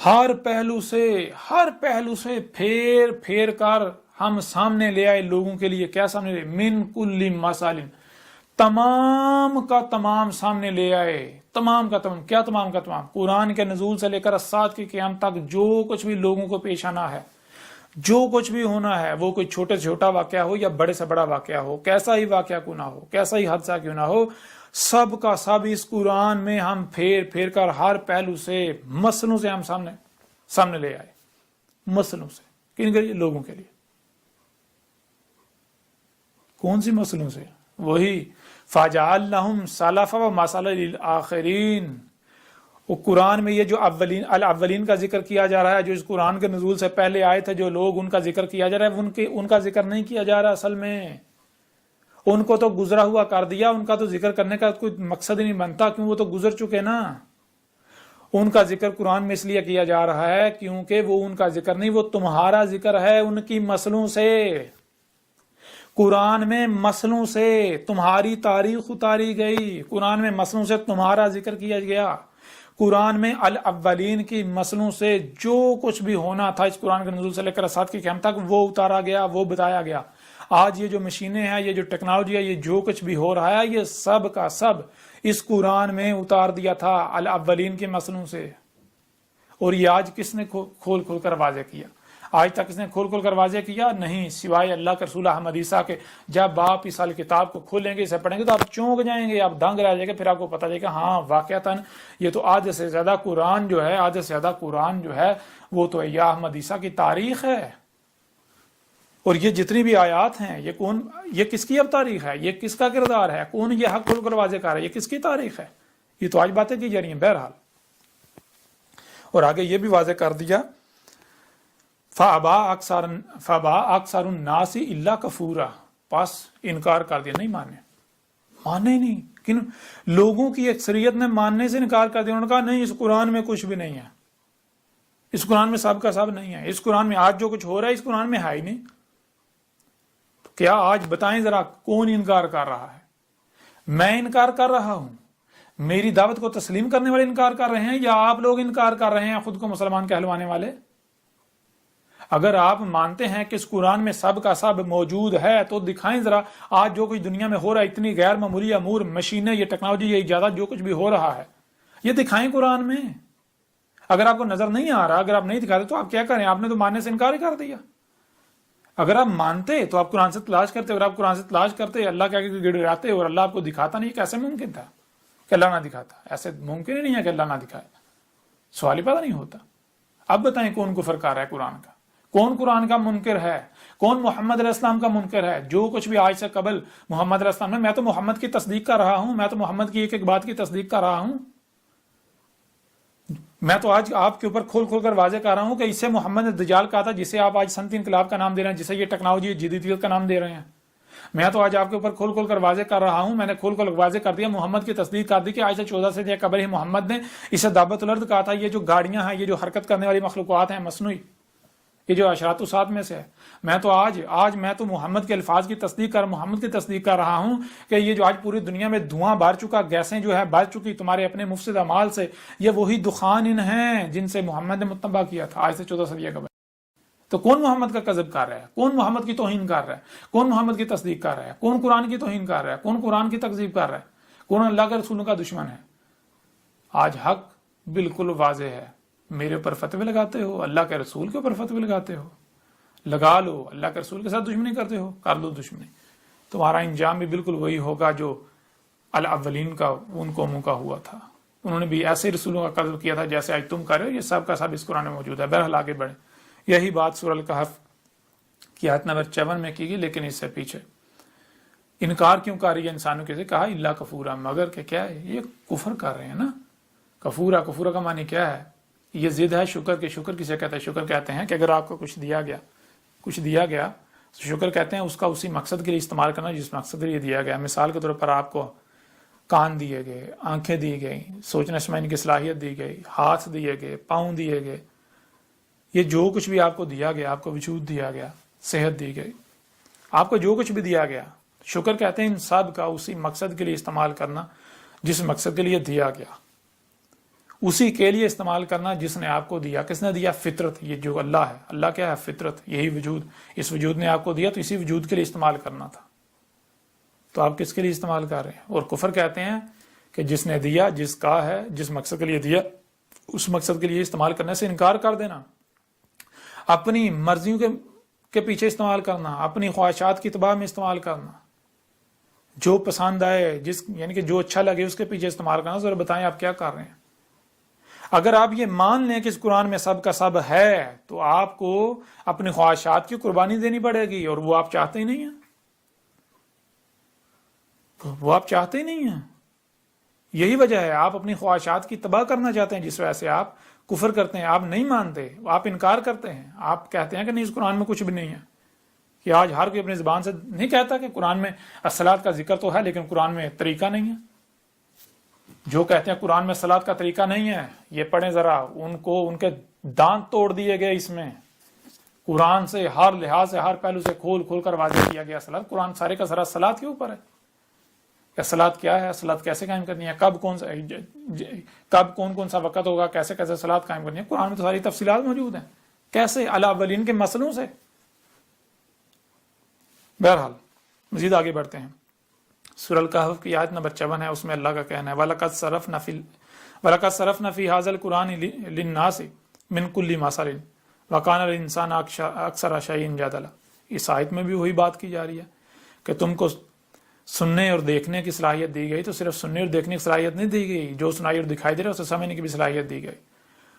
ہر پہلو سے پھیر کر ہم سامنے لے آئے لوگوں کے لیے۔ کیا سامنے لے؟ من کل مثال، تمام کا تمام سامنے لے آئے، تمام کا تمام۔ کیا تمام کا تمام؟ قرآن کے نزول سے لے کر الساعۃ کی قیامت تک جو کچھ بھی لوگوں کو پیش آنا ہے، جو کچھ بھی ہونا ہے، وہ کوئی چھوٹے سے چھوٹا واقعہ ہو یا بڑے سے بڑا واقعہ ہو، کیسا ہی واقعہ کیوں نہ ہو، کیسا ہی حادثہ کیوں نہ ہو، سب کا سب اس قرآن میں ہم پھیر کر ہر پہلو سے مسئلوں سے ہم سامنے لے آئے۔ مسئلوں سے کن کے لیے؟ لوگوں کے لیے۔ کون سی مسئلوں سے؟ وہی فَجَعَلْنَهُمْ سَلَفًا وَمَثَلًا لِلْآخِرِينَ۔ وہ قرآن میں یہ جو الاولین کا ذکر کیا جا رہا ہے، جو اس قرآن کے نزول سے پہلے آئے تھے جو لوگ، ان کا ذکر کیا جا رہا ہے، ان کا ذکر نہیں کیا جا رہا اصل میں۔ ان کو تو گزرا ہوا کر دیا، ان کا تو ذکر کرنے کا کوئی مقصد ہی نہیں بنتا، کیوں وہ تو گزر چکے نا۔ ان کا ذکر قرآن میں اس لیے کیا جا رہا ہے کیونکہ وہ ان کا ذکر نہیں، وہ تمہارا ذکر ہے ان کی مسئلوں سے۔ قرآن میں مسئلوں سے تمہاری تاریخ اتاری گئی، قرآن میں مسئلوں سے تمہارا ذکر کیا گیا، قرآن میں الاولین کی مسئلوں سے جو کچھ بھی ہونا تھا اس قرآن کے نزول سے لے کر الساعۃ کی قیامت تک وہ اتارا گیا، وہ بتایا گیا۔ آج یہ جو مشینیں ہیں، یہ جو ٹیکنالوجی ہے، یہ جو کچھ بھی ہو رہا ہے، یہ سب کا سب اس قرآن میں اتار دیا تھا الاولین کے مسئلوں سے۔ اور یہ آج کس نے کھول کر واضح کیا؟ آج تک اس نے کھول کر واضح کیا نہیں، سوائے اللہ کے رسول احمد عیسیٰ کے۔ جب آپ اس سال کتاب کو کھولیں گے، اسے پڑھیں گے تو آپ چونک جائیں گے، آپ دنگ رہ جائیں گے، پھر آپ کو پتہ چلے گا ہاں واقعتاً یہ تو آدھے سے زیادہ قرآن جو ہے وہ تو یا احمد عیسیٰ کی تاریخ ہے۔ اور یہ جتنی بھی آیات ہیں، یہ کس کی اب تاریخ ہے؟ یہ کس کا کردار ہے؟ کون یہ حق کھول کر واضح کر رہا ہے؟ یہ کس کی تاریخ ہے؟ یہ تو آج باتیں کی جا رہی ہیں بہرحال۔ اور آگے یہ بھی واضح کر دیا فَأَبَىٰ أَكْثَرُ النَّاسِ إِلَّا كَفُورًا، پس انکار کر دیا، نہیں مانے ہی نہیں۔ کن لوگوں کی اکثریت نے ماننے سے انکار کر دیا، انہوں نے کہا نہیں اس قرآن میں کچھ بھی نہیں ہے، اس قرآن میں سب کا سب نہیں ہے، اس قرآن میں آج جو کچھ ہو رہا ہے اس قرآن میں ہے ہی نہیں۔ تو کیا آج بتائیں ذرا کون انکار کر رہا ہے؟ میں انکار کر رہا ہوں، میری دعوت کو تسلیم کرنے والے انکار کر رہے ہیں، یا آپ لوگ انکار کر رہے ہیں خود کو مسلمان کہلوانے والے؟ اگر آپ مانتے ہیں کہ اس قرآن میں سب کا سب موجود ہے تو دکھائیں ذرا آج جو کچھ دنیا میں ہو رہا ہے، اتنی غیر معمولی امور، مشینیں، یہ ٹیکنالوجی، یہ ایجادات، جو کچھ بھی ہو رہا ہے یہ دکھائیں قرآن میں۔ اگر آپ کو نظر نہیں آ رہا، اگر آپ نہیں دکھاتے تو آپ کیا کریں؟ آپ نے تو ماننے سے انکار ہی کر دیا۔ اگر آپ مانتے تو آپ قرآن سے تلاش کرتے، اگر آپ قرآن سے تلاش کرتے، اللہ کے آگے گڑگڑاتے اور اللہ آپ کو دکھاتا نہیں، کیسے ممکن تھا کہ اللہ نہ دکھاتا؟ ایسے ممکن ہی نہیں ہے کہ اللہ نہ دکھائے، سوال ہی پیدا نہیں ہوتا۔ اب بتائیں کون کفر کر رہا ہے قرآن کا؟ کون قرآن کا منکر ہے؟ کون محمد علیہ السلام کا منکر ہے؟ جو کچھ بھی آج سے قبل محمد علیہ السلام میں تو محمد کی تصدیق کر رہا ہوں، میں تو محمد کی ایک ایک بات کی تصدیق کر رہا ہوں۔ میں تو آج آپ کے اوپر کھول کھول کر واضح کر رہا ہوں کہ اس سے محمد نے دجال کہا تھا، جسے آپ آج صنعتی انقلاب کا نام دے رہے ہیں، جسے یہ ٹیکنالوجی جدیدیت کا نام دے رہے ہیں۔ میں تو آج آپ کے اوپر کھول کھول کر واضح کر رہا ہوں، میں نے کھول کھول واضح کر دیا، محمد کی تصدیق کر دی کہ آج سے 14 سے قبل ہی محمد نے اسے دابت الارض کہا تھا۔ یہ جو گاڑیاں ہیں، یہ جو حرکت کرنے والی مخلوقات ہیں مصنوعی، یہ جو اشراط الساعت میں سے ہے، میں تو آج میں تو محمد کے الفاظ کی تصدیق محمد کی تصدیق کر رہا ہوں کہ یہ جو آج پوری دنیا میں دھواں بار چکا، گیسیں جو ہے بار چکی تمہارے اپنے مفسد اعمال سے، یہ وہی دخان ہیں جن سے محمد نے متنبہ کیا تھا آج سے 14 صدیوں قبل۔ تو کون محمد کا کذب کر رہا ہے؟ کون محمد کی توہین کر رہا ہے؟ کون محمد کی تصدیق کر رہا ہے؟ کون قرآن کی توہین کر رہا ہے؟ کون قرآن کی تکذیب کر رہا ہے؟ کون اللہ کے رسولوں کا دشمن ہے؟ آج حق بالکل واضح ہے۔ میرے اوپر فتوے لگاتے ہو، اللہ کے رسول کے اوپر فتوے لگاتے ہو، لگا لو۔ اللہ کے رسول کے ساتھ دشمنی کرتے ہو، کر لو دشمنی۔ تمہارا انجام بھی بالکل وہی ہوگا جو الاولین کا ان قوموں کا ہوا تھا۔ انہوں نے بھی ایسے رسولوں کا قتل کیا تھا جیسے آج تم کر رہے ہو۔ یہ سب کا سب اس قرآن میں موجود ہے۔ بہرحال آگے بڑھیں۔ یہی بات سورہ الکہف کی آیت نمبر 54 میں کی گئی، لیکن اس سے پیچھے انکار کیوں کر رہی ہے انسانوں کے سے؟ کہا اللہ کفورا، مگر کہ کیا ہے؟ یہ کفر کر رہے ہیں نا۔ کفورا کا معنی کیا ہے؟ یہ ضد ہے شکر کے۔ شکر کسے کہتے ہیں؟ شکر کہتے ہیں کہ اگر آپ کو کچھ دیا گیا تو شکر کہتے ہیں اس کا اسی مقصد کے لیے استعمال کرنا جس مقصد کے لیے دیا گیا۔ مثال کے طور پر آپ کو کان دیے گئے، آنکھیں دی گئی، سوچنے سمجھنے کی صلاحیت دی گئی، ہاتھ دیے گئے، پاؤں دیے گئے، یہ جو کچھ بھی آپ کو دیا گیا، آپ کو وجود دیا گیا، صحت دی گئی، آپ کو جو کچھ بھی دیا گیا، شکر کہتے ہیں ان سب کا اسی مقصد کے لیے استعمال کرنا جس مقصد کے لیے دیا گیا، اسی کے لیے استعمال کرنا جس نے آپ کو دیا۔ کس نے دیا؟ فطرت۔ یہ جو اللہ ہے، اللہ کیا ہے؟ فطرت، یہی وجود۔ اس وجود نے آپ کو دیا تو اسی وجود کے لیے استعمال کرنا تھا، تو آپ کس کے لیے استعمال کر رہے ہیں؟ اور کفر کہتے ہیں کہ جس نے دیا، جس کا ہے، جس مقصد کے لیے دیا، اس مقصد کے لیے استعمال کرنے سے انکار کر دینا، اپنی مرضیوں کے پیچھے استعمال کرنا، اپنی خواہشات کی اتباع میں استعمال کرنا، جو پسند آئے، یعنی کہ جو اچھا لگے اس کے پیچھے استعمال کرنا۔ ذرا بتائیں آپ کیا کر رہے ہیں؟ اگر آپ یہ مان لیں کہ اس قرآن میں سب کا سب ہے تو آپ کو اپنی خواہشات کی قربانی دینی پڑے گی، اور وہ آپ چاہتے ہی نہیں ہیں۔ یہی وجہ ہے آپ اپنی خواہشات کی تباہ کرنا چاہتے ہیں، جس وجہ سے آپ کفر کرتے ہیں، آپ نہیں مانتے، آپ انکار کرتے ہیں، آپ کہتے ہیں کہ نہیں اس قرآن میں کچھ بھی نہیں ہے۔ کہ آج ہر کوئی اپنی زبان سے نہیں کہتا کہ قرآن میں الصلاۃ کا ذکر تو ہے لیکن قرآن میں طریقہ نہیں ہے۔ جو کہتے ہیں قرآن میں صلاۃ کا طریقہ نہیں ہے، یہ پڑھیں ذرا، ان کے دانت توڑ دیے گئے۔ اس میں قرآن سے ہر لحاظ سے، ہر پہلو سے کھول کھول کر واضح کیا گیا صلاۃ۔ قرآن سارے کا سارا صلاۃ کے اوپر ہے کہ صلاۃ کیا ہے، صلاۃ کیسے قائم کرنی ہے، کب کون سا وقت ہوگا، کیسے کیسے صلاۃ قائم کرنی ہے۔ قرآن میں تو ساری تفصیلات موجود ہیں، کیسے الاولین کے مسئلوں سے۔ بہرحال مزید آگے بڑھتے ہیں۔ سورہ الکہف کی آیت نمبر 54 ہے، اس میں اللہ کا کہنا ہے وَلَقَدْ صَرَفْنَا فِي هَذَا الْقُرْآنِ لِلنَّاسِ مِنْ كُلِّ مَثَلٍ وَكَانَ الْإِنسَانُ أَكْثَرَ شَيْءٍ جَدَلًا۔ اس آیت میں بھی وہی بات کی جا رہی ہے کہ تم کو سننے اور دیکھنے کی صلاحیت دی گئی، تو صرف سننے اور دیکھنے کی صلاحیت نہیں دی گئی، جو سنائی اور دکھائی دے رہا ہے اسے سمجھنے کی بھی صلاحیت دی گئی۔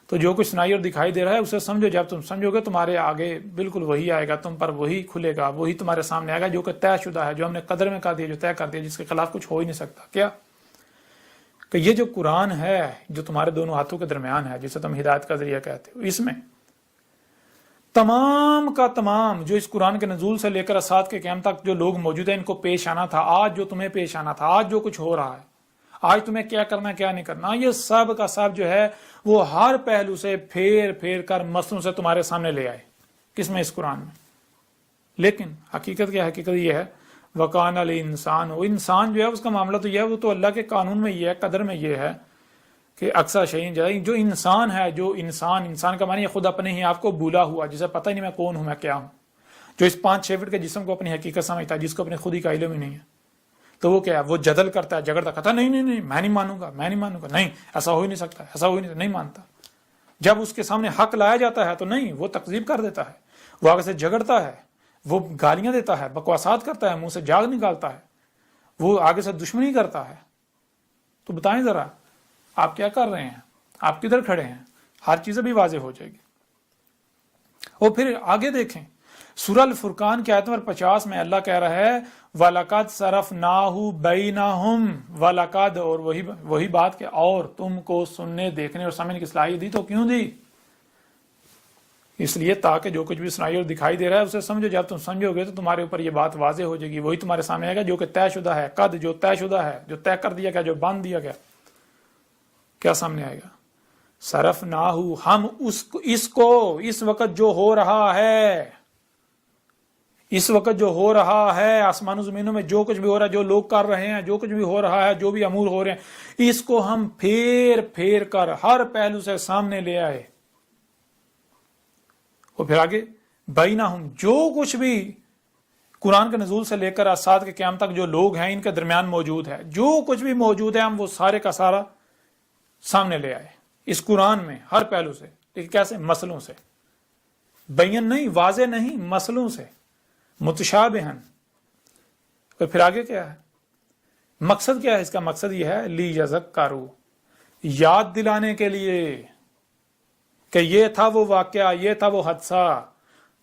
تو جو کچھ سنائی اور دکھائی دے رہا ہے اسے سمجھو، جب تم سمجھو گے تمہارے آگے بالکل وہی آئے گا، تم پر وہی کھلے گا، وہی تمہارے سامنے آئے گا جو کہ طے شدہ ہے، جو ہم نے قدر میں کر دیا، جو طے کر دیا، جس کے خلاف کچھ ہو ہی نہیں سکتا۔ کیا کہ یہ جو قرآن ہے جو تمہارے دونوں ہاتھوں کے درمیان ہے، جسے تم ہدایت کا ذریعہ کہتے ہو، اس میں تمام کا تمام جو اس قرآن کے نزول سے لے کر اسات کے قیام تک جو لوگ موجود ہیں ان کو پیش آنا تھا، آج جو تمہیں پیش آنا تھا، آج جو کچھ ہو رہا ہے، آج تمہیں کیا کرنا کیا نہیں کرنا، یہ سب کا سب جو ہے وہ ہر پہلو سے پھیر پھیر کر مسلوں سے تمہارے سامنے لے آئے۔ کس میں؟ اس قرآن میں۔ لیکن حقیقت کیا؟ حقیقت یہ ہے وَقَانَ الْإِنسَانُ، وہ انسان جو ہے اس کا معاملہ تو یہ ہے، وہ تو اللہ کے قانون میں یہ ہے، قدر میں یہ ہے کہ اکثر شیئن جدل، جو انسان ہے، جو انسان کا معنی خود اپنے ہی آپ کو بھولا ہوا، جسے پتہ ہی نہیں میں کون ہوں، میں کیا ہوں، جو اس 5-6 فٹ کے جسم کو اپنی حقیقت سمجھتا ہے، جس کو اپنے خود ہی کا علم ہی نہیں ہے، تو وہ کیا ہے؟ وہ جدل کرتا ہے، جھگڑتا، کہتا نہیں میں نہیں مانوں گا، نہیں ایسا ہو ہی نہیں سکتا، نہیں مانتا۔ جب اس کے سامنے حق لایا جاتا ہے تو نہیں، وہ تکذیب کر دیتا ہے، وہ آگے سے جھگڑتا ہے، وہ گالیاں دیتا ہے، بکواسات کرتا ہے، منہ سے جاگ نکالتا ہے، وہ آگے سے دشمنی کرتا ہے۔ تو بتائیں ذرا آپ کیا کر رہے ہیں؟ آپ کدھر کھڑے ہیں؟ ہر چیز بھی واضح ہو جائے گی۔ اور پھر آگے دیکھیں سورہ الفرقان کی آیت نمبر 50 میں اللہ کہہ رہا ہے وَلَقَدْ صَرَفْنَاهُ بَيْنَهُمْ وَلَقَدْ، اور وہی بات کہ اور تم کو سننے دیکھنے اور سمجھنے کی صلاحیت دی تو کیوں دی؟ اس لیے تاکہ جو کچھ بھی سنائی اور دکھائی دے رہا ہے اسے سمجھو، جب تم سمجھو گے تو تمہارے اوپر یہ بات واضح ہو جائے گی، وہی تمہارے سامنے آئے گا جو کہ طے شدہ ہے، قد جو طے شدہ ہے، جو طے کر دیا گیا، جو باندھ دیا گیا، کیا سامنے آئے گا؟ صرفناہو، ہم اس وقت جو ہو رہا ہے، اس وقت جو ہو رہا ہے آسمان و زمینوں میں جو کچھ بھی ہو رہا ہے، جو لوگ کر رہے ہیں، جو کچھ بھی ہو رہا ہے، جو بھی امور ہو رہے ہیں، اس کو ہم پھیر پھیر کر ہر پہلو سے سامنے لے آئے۔ اور پھر آگے بینہم، جو کچھ بھی قرآن کے نزول سے لے کر آسات کے قیام تک جو لوگ ہیں ان کے درمیان موجود ہے، جو کچھ بھی موجود ہے ہم وہ سارے کا سارا سامنے لے آئے اس قرآن میں ہر پہلو سے، لیکن کیسے؟ مسئلوں سے، بین نہیں، واضح نہیں، مسئلوں سے، متشابہن۔ اور پھر آگے کیا ہے؟ مقصد کیا ہے اس کا؟ مقصد یہ ہے لیذکروا، یاد دلانے کے لیے کہ یہ تھا وہ واقعہ، یہ تھا وہ حادثہ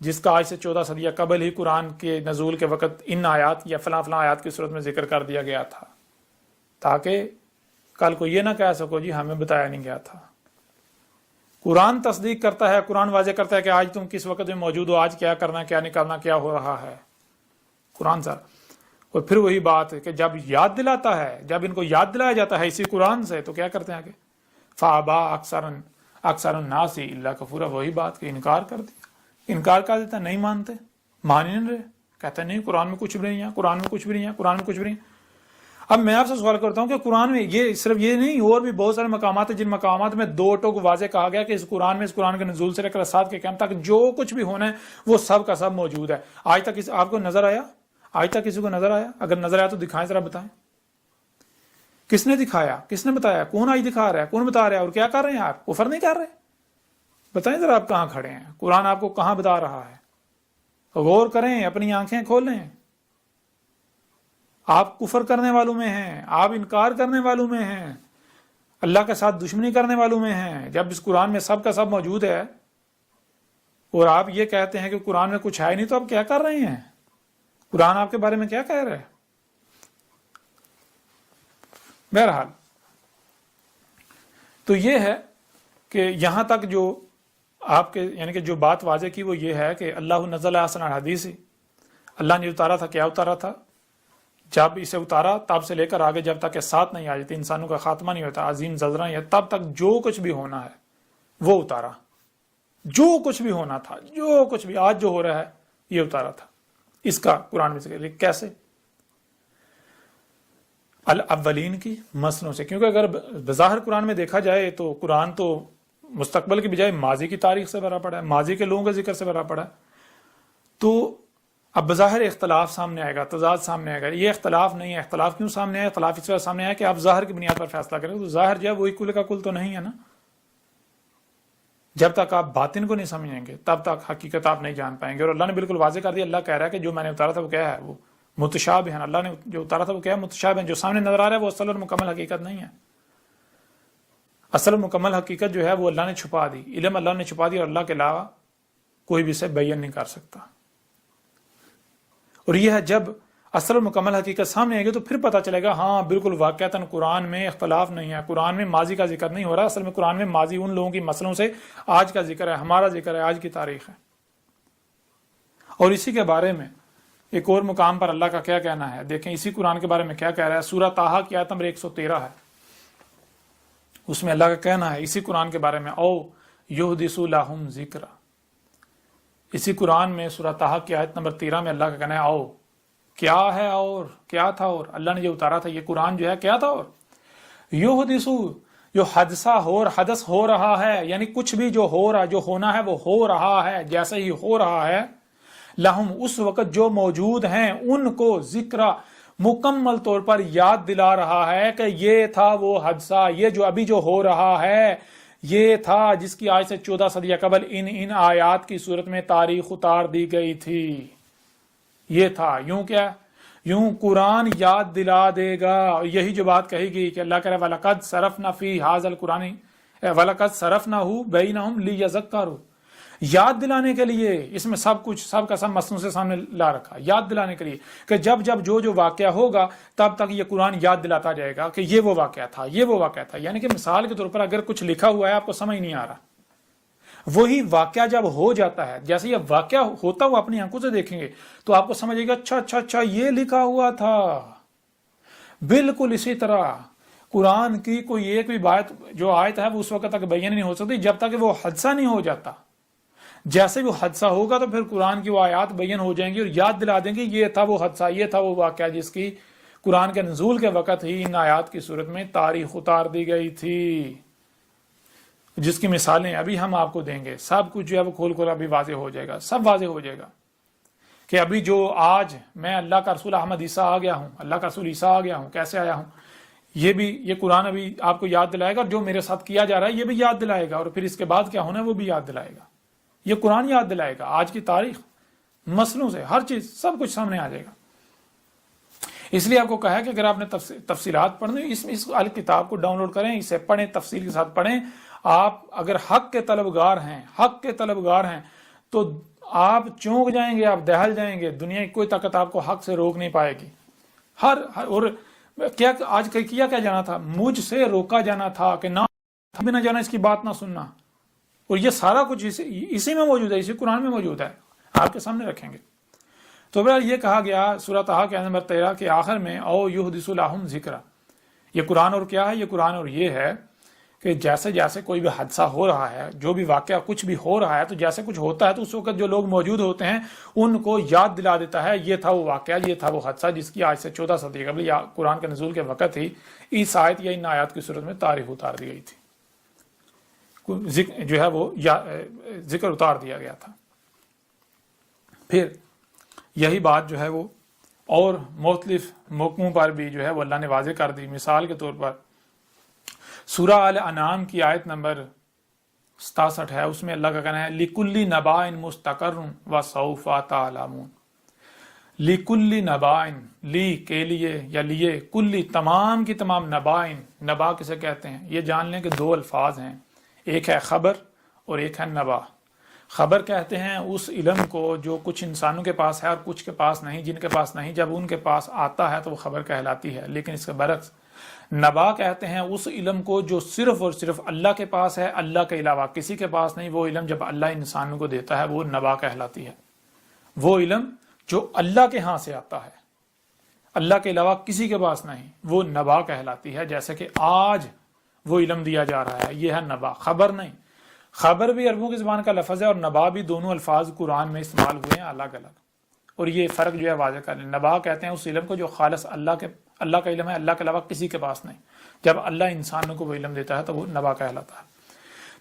جس کا آج سے 14 صدیہ قبل ہی قرآن کے نزول کے وقت ان آیات یا فلاں فلاں آیات کی صورت میں ذکر کر دیا گیا تھا، تاکہ کل کو یہ نہ کہہ سکو جی ہمیں بتایا نہیں گیا تھا۔ قرآن تصدیق کرتا ہے، قرآن واضح کرتا ہے کہ آج تم کس وقت میں موجود ہو، آج کیا کرنا، کیا نہیں کرنا، کیا ہو رہا ہے، قرآن سر۔ اور پھر وہی بات ہے کہ جب یاد دلاتا ہے، جب ان کو یاد دلایا جاتا ہے اسی قرآن سے، تو کیا کرتے ہیں آگے؟ فَأَبَىٰ اکثر الناس الا کفورا، وہی بات کہ انکار کر دیا، انکار کر دیتا، نہیں مانتے، مان ہی نہیں رہے، کہتے ہیں نہیں قرآن میں کچھ بھی نہیں ہے، قرآن میں کچھ بھی نہیں ہے، قرآن میں کچھ بھی نہیں ہے۔ اب میں آپ سے سوال کرتا ہوں کہ قرآن میں یہ صرف یہ نہیں، اور بھی بہت سارے مقامات ہیں جن مقامات میں دو ٹوک واضح کہا گیا کہ اس قرآن میں، اس قرآن کے نزول سے لے کر آسات کے قیام تک جو کچھ بھی ہونا ہے وہ سب کا سب موجود ہے۔ آج تک آپ کو نظر آیا؟ آج تک کسی کو نظر آیا؟ اگر نظر آیا تو دکھائیں، ذرا بتائیں کس نے دکھایا، کس نے بتایا، کون آج دکھا رہا ہے، کون بتا رہا ہے، اور کیا کر رہے ہیں آپ؟ کفر نہیں کر رہے؟ بتائیں ذرا آپ کہاں کھڑے ہیں، قرآن آپ کو کہاں بتا رہا ہے؟ غور کریں، اپنی آنکھیں کھولیں۔ آپ کفر کرنے والوں میں ہیں، آپ انکار کرنے والوں میں ہیں، اللہ کے ساتھ دشمنی کرنے والوں میں ہیں، جب اس قرآن میں سب کا سب موجود ہے اور آپ یہ کہتے ہیں کہ قرآن میں کچھ ہے نہیں، تو آپ کیا کر رہے ہیں؟ قرآن آپ کے بارے میں کیا کہہ رہا ہے؟ بہرحال تو یہ ہے کہ یہاں تک جو آپ کے یعنی کہ جو بات واضح کی وہ یہ ہے کہ اللہ نزل احسن الحدیث، اللہ نے اتارا تھا، کیا اتارا تھا؟ جب اسے اتارا تب سے لے کر آگے جب تک کہ ساتھ نہیں آ جاتی، انسانوں کا خاتمہ نہیں ہوتا، عظیم زلزلہ نہیں ہے، تب تک جو کچھ بھی ہونا ہے وہ اتارا، جو کچھ بھی ہونا تھا، جو کچھ بھی آج جو ہو رہا ہے یہ اتارا تھا، اس کا قرآن میں ذکر۔ کیسے؟ الاولین کی مسلوں سے، کیونکہ اگر بظاہر قرآن میں دیکھا جائے تو قرآن تو مستقبل کی بجائے ماضی کی تاریخ سے بھرا پڑا ہے، ماضی کے لوگوں کے ذکر سے بھرا پڑا ہے، تو اب بظاہر اختلاف سامنے آئے گا، تضاد سامنے آئے گا۔ یہ اختلاف نہیں ہے، اختلاف کیوں سامنے آیا؟ اختلاف اس وجہ سامنے آیا کہ آپ ظاہر کی بنیاد پر فیصلہ کریں، تو ظاہر جو ہے وہی کل کا کل تو نہیں ہے نا۔ جب تک آپ باطن کو نہیں سمجھیں گے تب تک حقیقت آپ نہیں جان پائیں گے، اور اللہ نے بالکل واضح کر دیا، اللہ کہہ رہا ہے کہ جو میں نے اتارا تھا وہ کیا ہے؟ وہ متشابہ ہیں، اللہ نے جو اتارا تھا وہ کیا ہے؟ متشابہ ہیں، جو سامنے نظر آ رہا ہے وہ اصل اور مکمل حقیقت نہیں ہے۔ اصل اور مکمل حقیقت جو ہے وہ اللہ نے چھپا دی، علم اللہ نے چھپا دی، اور اللہ کے علاوہ کوئی بھی اسے بیان نہیں کر سکتا۔ اور یہ ہے جب اصل اور مکمل حقیقت سامنے آئے گی تو پھر پتہ چلے گا ہاں بالکل واقعتاً قرآن میں اختلاف نہیں ہے، قرآن میں ماضی کا ذکر نہیں ہو رہا، اصل میں قرآن میں ماضی ان لوگوں کی مسئلوں سے آج کا ذکر ہے، ہمارا ذکر ہے، آج کی تاریخ ہے۔ اور اسی کے بارے میں ایک اور مقام پر اللہ کا کیا کہنا ہے، دیکھیں اسی قرآن کے بارے میں کیا کہہ رہا ہے، سورہ طٰہٰ کی آیت نمبر 113 ہے، اس میں اللہ کا کہنا ہے اسی قرآن کے بارے میں، او یحدث لہم ذکرا، اسی قرآن میں سورہ طٰہٰ کی آیت نمبر 13 میں اللہ کا کہنا ہے او کیا ہے، اور کیا تھا، اور اللہ نے جو اتارا تھا یہ قرآن جو ہے کیا تھا، اور یحدث جو حدث ہو رہا ہے، یعنی کچھ بھی جو ہو رہا، جو ہونا ہے وہ ہو رہا ہے، جیسے ہی ہو رہا ہے، لہم اس وقت جو موجود ہیں ان کو ذکرا مکمل طور پر یاد دلا رہا ہے کہ یہ تھا وہ حادثہ، یہ جو ابھی جو ہو رہا ہے یہ تھا جس کی آج سے 14 صدیہ قبل ان آیات کی صورت میں تاریخ اتار دی گئی تھی، یہ تھا۔ یوں کیا؟ یوں قرآن یاد دلا دے گا، اور یہی جو بات کہی گئی کہ اللہ کہہ رہا ہے وَلَقَدْ صَرَفْنَا فِي هَذَا الْقُرْآنِ وَلَقَدْ صَرَفْنَاهُ بَيْنَهُمْ لِيَذَّكَّرُوا، یاد دلانے کے لیے اس میں سب کچھ سب کا سب مصنوع سے سامنے لا رکھا، یاد دلانے کے لیے کہ جب جب جو واقعہ ہوگا تب تک یہ قرآن یاد دلاتا جائے گا کہ یہ وہ واقعہ تھا، یہ وہ واقعہ تھا. یعنی کہ مثال کے طور پر اگر کچھ لکھا ہوا ہے آپ کو سمجھ نہیں آ رہا، وہی واقعہ جب ہو جاتا ہے، جیسے یہ واقعہ ہوتا ہوا اپنی آنکھوں سے دیکھیں گے تو آپ کو سمجھے گا اچھا اچھا اچھا یہ لکھا ہوا تھا. بالکل اسی طرح قرآن کی کوئی ایک بھی بات جو آیت ہے وہ اس وقت تک بیان نہیں ہو سکتی جب تک کہ وہ حادثہ نہیں ہو جاتا. جیسے وہ حادثہ ہوگا تو پھر قرآن کی وہ آیات بیان ہو جائیں گی اور یاد دلا دیں گے یہ تھا وہ حادثہ، یہ تھا وہ واقعہ جس کی قرآن کے نزول کے وقت ہی ان آیات کی صورت میں تاریخ اتار دی گئی تھی، جس کی مثالیں ابھی ہم آپ کو دیں گے. سب کچھ جو ہے وہ کھول کھول ابھی واضح ہو جائے گا، سب واضح ہو جائے گا کہ ابھی جو آج میں اللہ کا رسول احمد عیسیٰ آ گیا ہوں، اللہ کا رسول عیسیٰ آ گیا ہوں، کیسے آیا ہوں، یہ قرآن ابھی آپ کو یاد دلائے گا. جو میرے ساتھ کیا جا رہا ہے یہ بھی یاد دلائے گا، اور پھر اس کے بعد کیا ہونا ہے وہ بھی یاد دلائے گا. یہ قرآن یاد دلائے گا، آج کی تاریخ مسئلوں سے ہر چیز سب کچھ سامنے آ جائے گا. اس لیے آپ کو کہا ہے کہ اگر آپ نے تفصیلات پڑھنی اس کتاب کو ڈاؤن لوڈ کریں، اسے پڑھیں، تفصیل کے ساتھ پڑھیں. آپ اگر حق کے طلبگار ہیں تو آپ چونک جائیں گے، آپ دہل جائیں گے. دنیا کی کوئی طاقت آپ کو حق سے روک نہیں پائے گی. اور کیا آج کیا جانا تھا، مجھ سے روکا جانا تھا کہ نہ جانا، اس کی بات نہ سننا. اور یہ سارا کچھ اسی میں موجود ہے، اسی قرآن میں موجود ہے، آپ کے سامنے رکھیں گے. تو بہرحال یہ کہا گیا سورہ طٰہٰ کے نمبر 13 کے آخر میں او یحدث لہم ذکرا. یہ قرآن اور کیا ہے؟ یہ قرآن اور یہ ہے کہ جیسے جیسے کوئی بھی حادثہ ہو رہا ہے، جو بھی واقعہ کچھ بھی ہو رہا ہے، تو جیسے کچھ ہوتا ہے تو اس وقت جو لوگ موجود ہوتے ہیں ان کو یاد دلا دیتا ہے یہ تھا وہ واقعہ، یہ تھا وہ حادثہ جس کی آج سے 14 صدی قبل یا قرآن کے نزول کے وقت ہی اس آیت یا ان آیات کی صورت میں تاریخ اتار دی گئی تھی، جو ہے وہ ذکر اتار دیا گیا تھا. پھر یہی بات جو ہے وہ اور مختلف موقعوں پر بھی جو ہے وہ اللہ نے واضح کر دی. مثال کے طور پر سورہ آل انعام کی آیت نمبر 67 ہے، اس میں اللہ کا کہنا ہے لِكُلِّ نَبَائٍ مُسْتَقَرٌ وَسَوْفَ تَعْلَمُونَ. لِكُلِّ نَبَائٍ، لی کے لیے یا لیے، کلی تمام کی تمام، نبائن، نبا کسے کہتے ہیں یہ جان لیں کہ دو الفاظ ہیں، ایک ہے خبر اور ایک ہے نبا. خبر کہتے ہیں اس علم کو جو کچھ انسانوں کے پاس ہے اور کچھ کے پاس نہیں، جن کے پاس نہیں جب ان کے پاس آتا ہے تو وہ خبر کہلاتی ہے. لیکن اس کے برعکس نبا کہتے ہیں اس علم کو جو صرف اور صرف اللہ کے پاس ہے، اللہ کے علاوہ کسی کے پاس نہیں. وہ علم جب اللہ انسانوں کو دیتا ہے وہ نبا کہلاتی ہے. وہ علم جو اللہ کے ہاں سے آتا ہے، اللہ کے علاوہ کسی کے پاس نہیں، وہ نبا کہلاتی ہے. جیسے کہ آج وہ علم دیا جا رہا ہے، یہ ہے نبا، خبر نہیں. خبر بھی عربوں کی زبان کا لفظ ہے اور نبا بھی، دونوں الفاظ قرآن میں استعمال ہوئے ہیں الگ الگ. اور یہ فرق جو ہے واضح کر لیں. نبا کہتے ہیں اس علم کو جو خالص اللہ کا علم ہے، اللہ کے علاوہ کسی کے پاس نہیں. جب اللہ انسانوں کو وہ علم دیتا ہے تو وہ نبا کہلاتا ہے.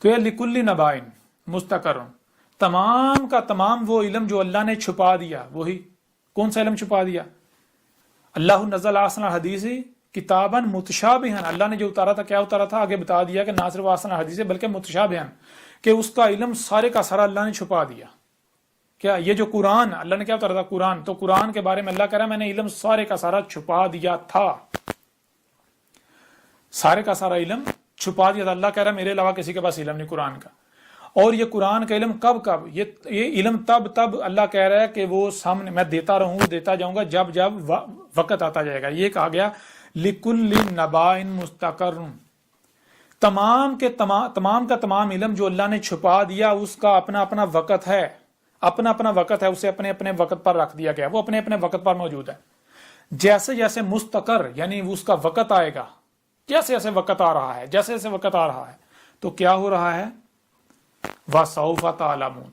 تو یہ لِكُلِّ نَبَائٍ مُسْتَقَرٌ، تمام کا تمام وہ علم جو اللہ نے چھپا دیا. وہی کون سا علم چھپا دیا؟ اللہ نزل احسن الحدیث کتاباً متشابہاً، اللہ نے جو اتارا تھا کیا اتارا تھا؟ آگے بتا دیا کہ نہ صرف احسن الحدیث بلکہ متشابہاً، کہ اس کا علم سارے کا سارا اللہ نے چھپا دیا. کیا یہ جو قرآن اللہ نے کیا اتارا تھا؟ قرآن. تو قرآن کے بارے میں اللہ کہہ رہا ہے میں نے علم سارے کا سارا چھپا دیا تھا، سارے کا سارا علم چھپا دیا تھا. اللہ کہہ رہا ہے میرے علاوہ کسی کے پاس علم نہیں قرآن کا. اور یہ قرآن کا علم کب یہ علم تب اللہ کہہ رہا ہے کہ وہ سامنے میں دیتا جاؤں گا جب وقت آتا جائے گا. یہ کہا گیا لِكُلِّ نَبَائٍ مُسْتَقَرٌ، تمام کا تمام علم جو اللہ نے چھپا دیا اس کا اپنا اپنا وقت ہے، اسے اپنے اپنے وقت پر رکھ دیا گیا، وہ اپنے اپنے وقت پر موجود ہے. جیسے جیسے مستقر یعنی اس کا وقت آئے گا، جیسے وقت آ رہا ہے تو کیا ہو رہا ہے؟ وَسَوْفَ تَعْلَمُونَ،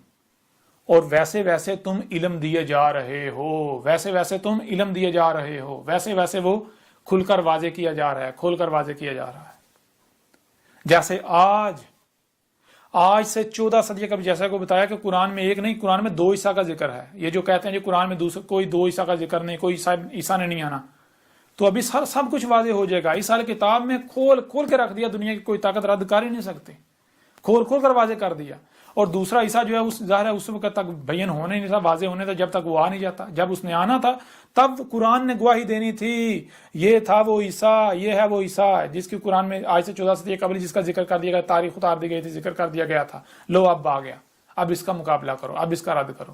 اور ویسے ویسے تم علم دیے جا رہے ہو، ویسے ویسے وہ کھل کر واضح کیا جا رہا ہے. جیسے آج سے 14 صدی قبل جیسا کو بتایا کہ قرآن میں ایک نہیں، قرآن میں 2 عیسیٰ کا ذکر ہے. یہ جو کہتے ہیں جو قرآن میں کوئی 2 عیسیٰ کا ذکر نہیں، کوئی عیسیٰ نے نہیں آنا، تو ابھی سب کچھ واضح ہو جائے گا. اس سال کتاب میں کھول کے رکھ دیا، دنیا کی کوئی طاقت رد کر ہی نہیں سکتی، کھول کر واضح کر دیا. اور دوسرا عیسیٰ جو ہے ظاہر ہے اس وقت تک بیان ہونے نہیں تھا، واضح ہونے تھا جب تک وہ آ نہیں جاتا. جب اس نے آنا تھا تب قرآن نے گواہی دینی تھی یہ تھا وہ عیسیٰ، یہ ہے وہ عیسیٰ جس کی قرآن میں آج سے 14 صدی قبل جس کا ذکر کر دیا گیا، تاریخ اتار دی گئی تھی، ذکر کر دیا گیا تھا. لو اب آ گیا، اب اس کا مقابلہ کرو، اب اس کا رد کرو،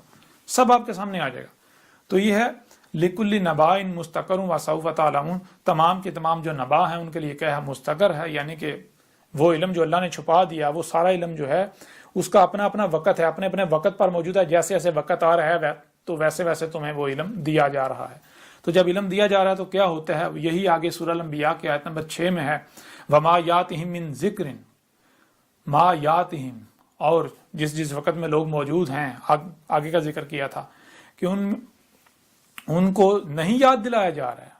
سب آپ کے سامنے آ جائے گا۔ تو یہ ہے لِكُلِّ نَبَاءٍ مُسْتَقَرٌ وَسَوْفَ تَعْلَمُونَ، تمام کے تمام جو نبا ہیں ان کے لیے کیا ہے؟ مستقر ہے، یعنی کہ وہ علم جو اللہ نے چھپا دیا، وہ سارا علم جو ہے اس کا اپنا اپنا وقت ہے، اپنے اپنے وقت پر موجود ہے، جیسے جیسے وقت آ رہا ہے تو ویسے ویسے تمہیں وہ علم دیا جا رہا ہے۔ تو جب علم دیا جا رہا ہے تو کیا ہوتا ہے؟ یہی آگے سورہ الانبیاء کی آیت نمبر 6 میں ہے، وَمَا يَأْتِهِم مِّن ذِكْرٍ مَا يَأْتِهِم، اور جس وقت میں لوگ موجود ہیں، آگے کا ذکر کیا تھا کہ ان کو نہیں یاد دلایا جا رہا ہے،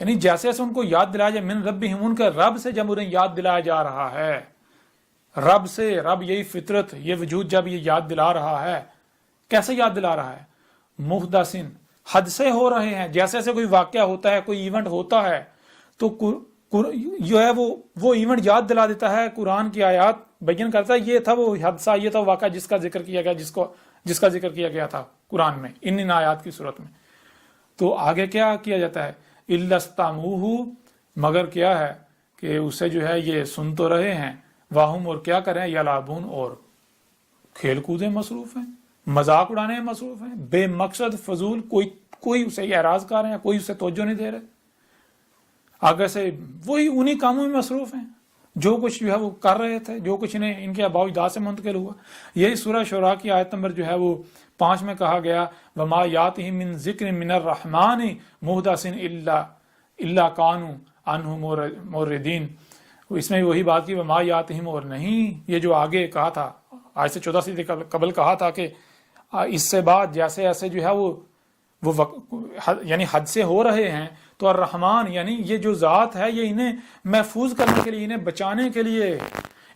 یعنی جیسے جیسے ان کو یاد دلایا جائے، من ربہم، ان کے رب سے جب انہیں یاد دلایا جا رہا ہے، رب سے، رب یہی فطرت، یہ وجود جب یہ یاد دلا رہا ہے، کیسے یاد دلا رہا ہے؟ محدثن، حد سے ہو رہے ہیں، جیسے جیسے کوئی واقعہ ہوتا ہے، کوئی ایونٹ ہوتا ہے تو جو ہے وہ ایونٹ یاد دلا دیتا ہے، قرآن کی آیات بیان کرتا ہے، یہ تھا وہ حادثہ، یہ تھا واقعہ جس کا ذکر کیا گیا، جس کا ذکر کیا گیا تھا قرآن میں ان آیات کی صورت میں۔ تو آگے کیا کیا جاتا ہے؟ اِلَّا اسْتَمَعُوهُ، مگر کیا ہے کہ اسے جو ہے یہ سن تو رہے ہیں، واہم، اور کیا کریں؟ یلعبون، اور کھیل کودیں مصروف ہیں، مذاق اڑانے میں مصروف ہیں، بے مقصد فضول، کوئی اسے اعراض کر رہے ہیں، کوئی اسے توجہ نہیں دے رہے، آگے سے وہی انہی کاموں میں مصروف ہیں جو کچھ جو ہے وہ کر رہے تھے، جو کچھ انہیں ان کے آباء و اجداد سے منتقل ہوا۔ یہی سورہ شعراء کی آیت نمبر جو ہے وہ 5 میں کہا گیا، وَمَا يَأْتِهِم مِّن ذِكْرٍ مِّنَ الرَّحْمَٰنِ مُحْدَثٍ إِلَّا كَانُوا عَنْهُ مُعْرِضِينَ۔ اس میں وہی بات کی، وَمَا يَأْتِهِم، اور نہیں، یہ جو آگے کہا تھا آج سے 14 سے قبل کہا تھا کہ اس سے بعد جیسے ایسے جو ہے وہ یعنی حد سے ہو رہے ہیں، تو الرحمن یعنی یہ جو ذات ہے یہ انہیں محفوظ کرنے کے لیے، انہیں بچانے کے لیے،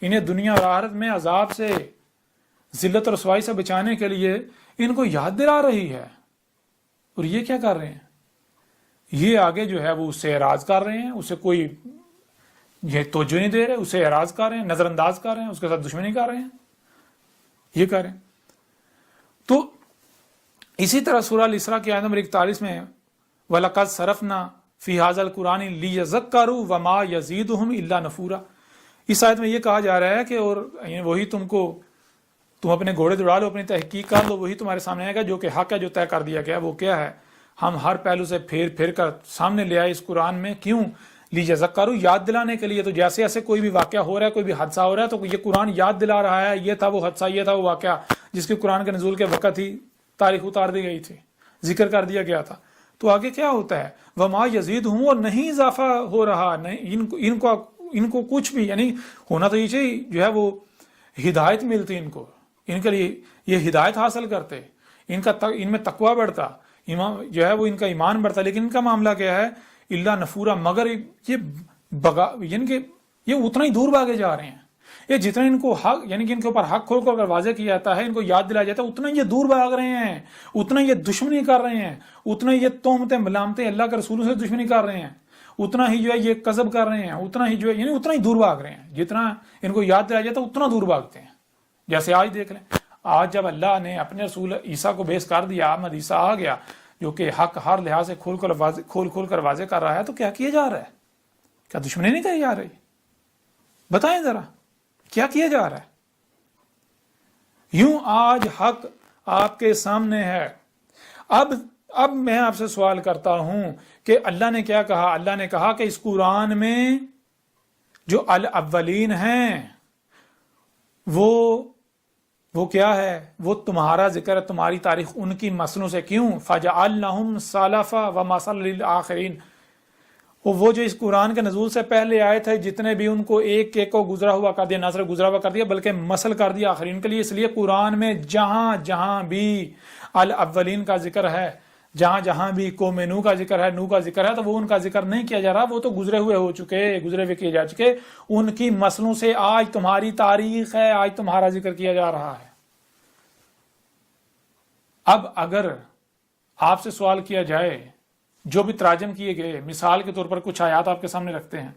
انہیں دنیا اور آخرت میں عذاب سے، ذلت اور رسوائی سے بچانے کے لیے ان کو یاد دلا رہی ہے۔ اور یہ کیا کر رہے ہیں؟ یہ آگے جو ہے وہ اس سے اعراض کر رہے ہیں، اسے کوئی یہ توجہ نہیں دے رہے، اسے اعراض کر رہے ہیں، نظر انداز کر رہے ہیں، اس کے ساتھ دشمنی کر رہے ہیں، یہ کر رہے ہیں۔ تو اسی طرح سورہ الاسراء کی آیت نمبر 41 میں وَلَقَدْ صَرَفْنَا فِي هَذَا الْقُرْآنِ لِيَذَّكَّرُوا وَمَا يَزِيدُهُمْ إِلَّا نُفُورًا۔ اس آیت میں یہ کہا جا رہا ہے کہ اور وہی تم اپنے گھوڑے دوڑا لو، اپنی تحقیق کر لو، وہی تمہارے سامنے آئے گا جو کہ حق ہے، جو طے کر دیا گیا وہ کیا ہے؟ ہم ہر پہلو سے پھیر کر سامنے لے آئے اس قرآن میں، کیوں؟ لیذکروا، یاد دلانے کے لیے۔ تو جیسے ایسے کوئی بھی واقعہ ہو رہا ہے، کوئی بھی حادثہ ہو رہا ہے، تو یہ قرآن یاد دلا رہا ہے، یہ تھا وہ حادثہ، یہ تھا وہ واقعہ جس کے قرآن کے نزول کے وقت ہی تاریخ اتار دی گئی تھی، ذکر کر دیا گیا تھا۔ تو آگے کیا ہوتا ہے؟ وما یزیدہم، اور نہیں اضافہ ہو رہا، ان کو کچھ بھی، یعنی ہونا تو یہ چاہیے جو ہے وہ ہدایت ملتی ان کو، ان کے لیے یہ ہدایت حاصل کرتے، ان میں تقوی بڑھتا، جو ہے وہ ان کا ایمان بڑھتا، لیکن ان کا معاملہ کیا ہے؟ الا نفورا، مگر یہ یعنی کہ یہ اتنا ہی دور بھاگے جا رہے ہیں، یہ جتنا ان کو حق، یعنی کہ ان کے اوپر حق کھول کر واضح کیا جاتا ہے، ان کو یاد دلایا جاتا ہے، اتنا یہ دور بھاگ رہے ہیں، اتنا یہ دشمنی کر رہے ہیں، اتنا یہ تہمتیں ملامتیں اللہ کے رسولوں سے دشمنی کر رہے ہیں، اتنا ہی جو ہے یہ کذب کر رہے ہیں، اتنا ہی جو ہے یعنی اتنا ہی دور بھاگ رہے ہیں، جتنا ان کو یاد دلایا جاتا ہے اتنا دور بھاگتے ہیں۔ جیسے آج دیکھ لیں، آج جب اللہ نے اپنے رسول عیسیٰ کو بیس کر دیا، احمد عیسیٰ آ گیا جو کہ حق ہر لحاظ سے کھول کر واضح کر رہا ہے، تو کیا کیا جا رہا ہے؟ کیا دشمنی نہیں کی جا رہی؟ بتائیں ذرا کیا کیا جا رہا ہے؟ یوں آج حق آپ کے سامنے ہے۔ اب میں آپ سے سوال کرتا ہوں کہ اللہ نے کیا کہا؟ اللہ نے کہا کہ اس قرآن میں جو الاولین ہیں وہ کیا ہے؟ وہ تمہارا ذکر ہے، تمہاری تاریخ ان کی مسلوں سے۔ کیوں؟ فَجَعَلْنَهُمْ سَلَفًا وَمَثَلًا لِلْآخِرِينَ، وہ جو اس قرآن کے نزول سے پہلے آئے تھے، جتنے بھی ان کو ایک ایک کو گزرا ہوا کر دیا، نہ صرف گزرا ہوا کر دیا بلکہ مثل کر دیا آخرین کے لیے۔ اس لیے قرآن میں جہاں جہاں بھی الاولین کا ذکر ہے، جہاں جہاں بھی قوم نوح کا ذکر ہے، نوح کا ذکر ہے، تو وہ ان کا ذکر نہیں کیا جا رہا، وہ تو گزرے ہوئے کیے جا چکے، ان کی مسلوں سے آج تمہاری تاریخ ہے، آج تمہارا ذکر کیا جا رہا ہے۔ اب اگر آپ سے سوال کیا جائے، جو بھی تراجم کیے گئے، مثال کے طور پر کچھ آیات آپ کے سامنے رکھتے ہیں،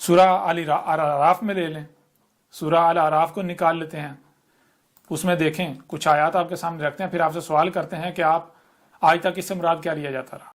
سورہ الاعراف میں لے لیں، سورہ الاعراف کو نکال لیتے ہیں، اس میں دیکھیں کچھ آیات آپ کے سامنے رکھتے ہیں، پھر آپ سے سوال کرتے ہیں کہ آپ آج تک اس سے مراد کیا لیا جاتا رہا؟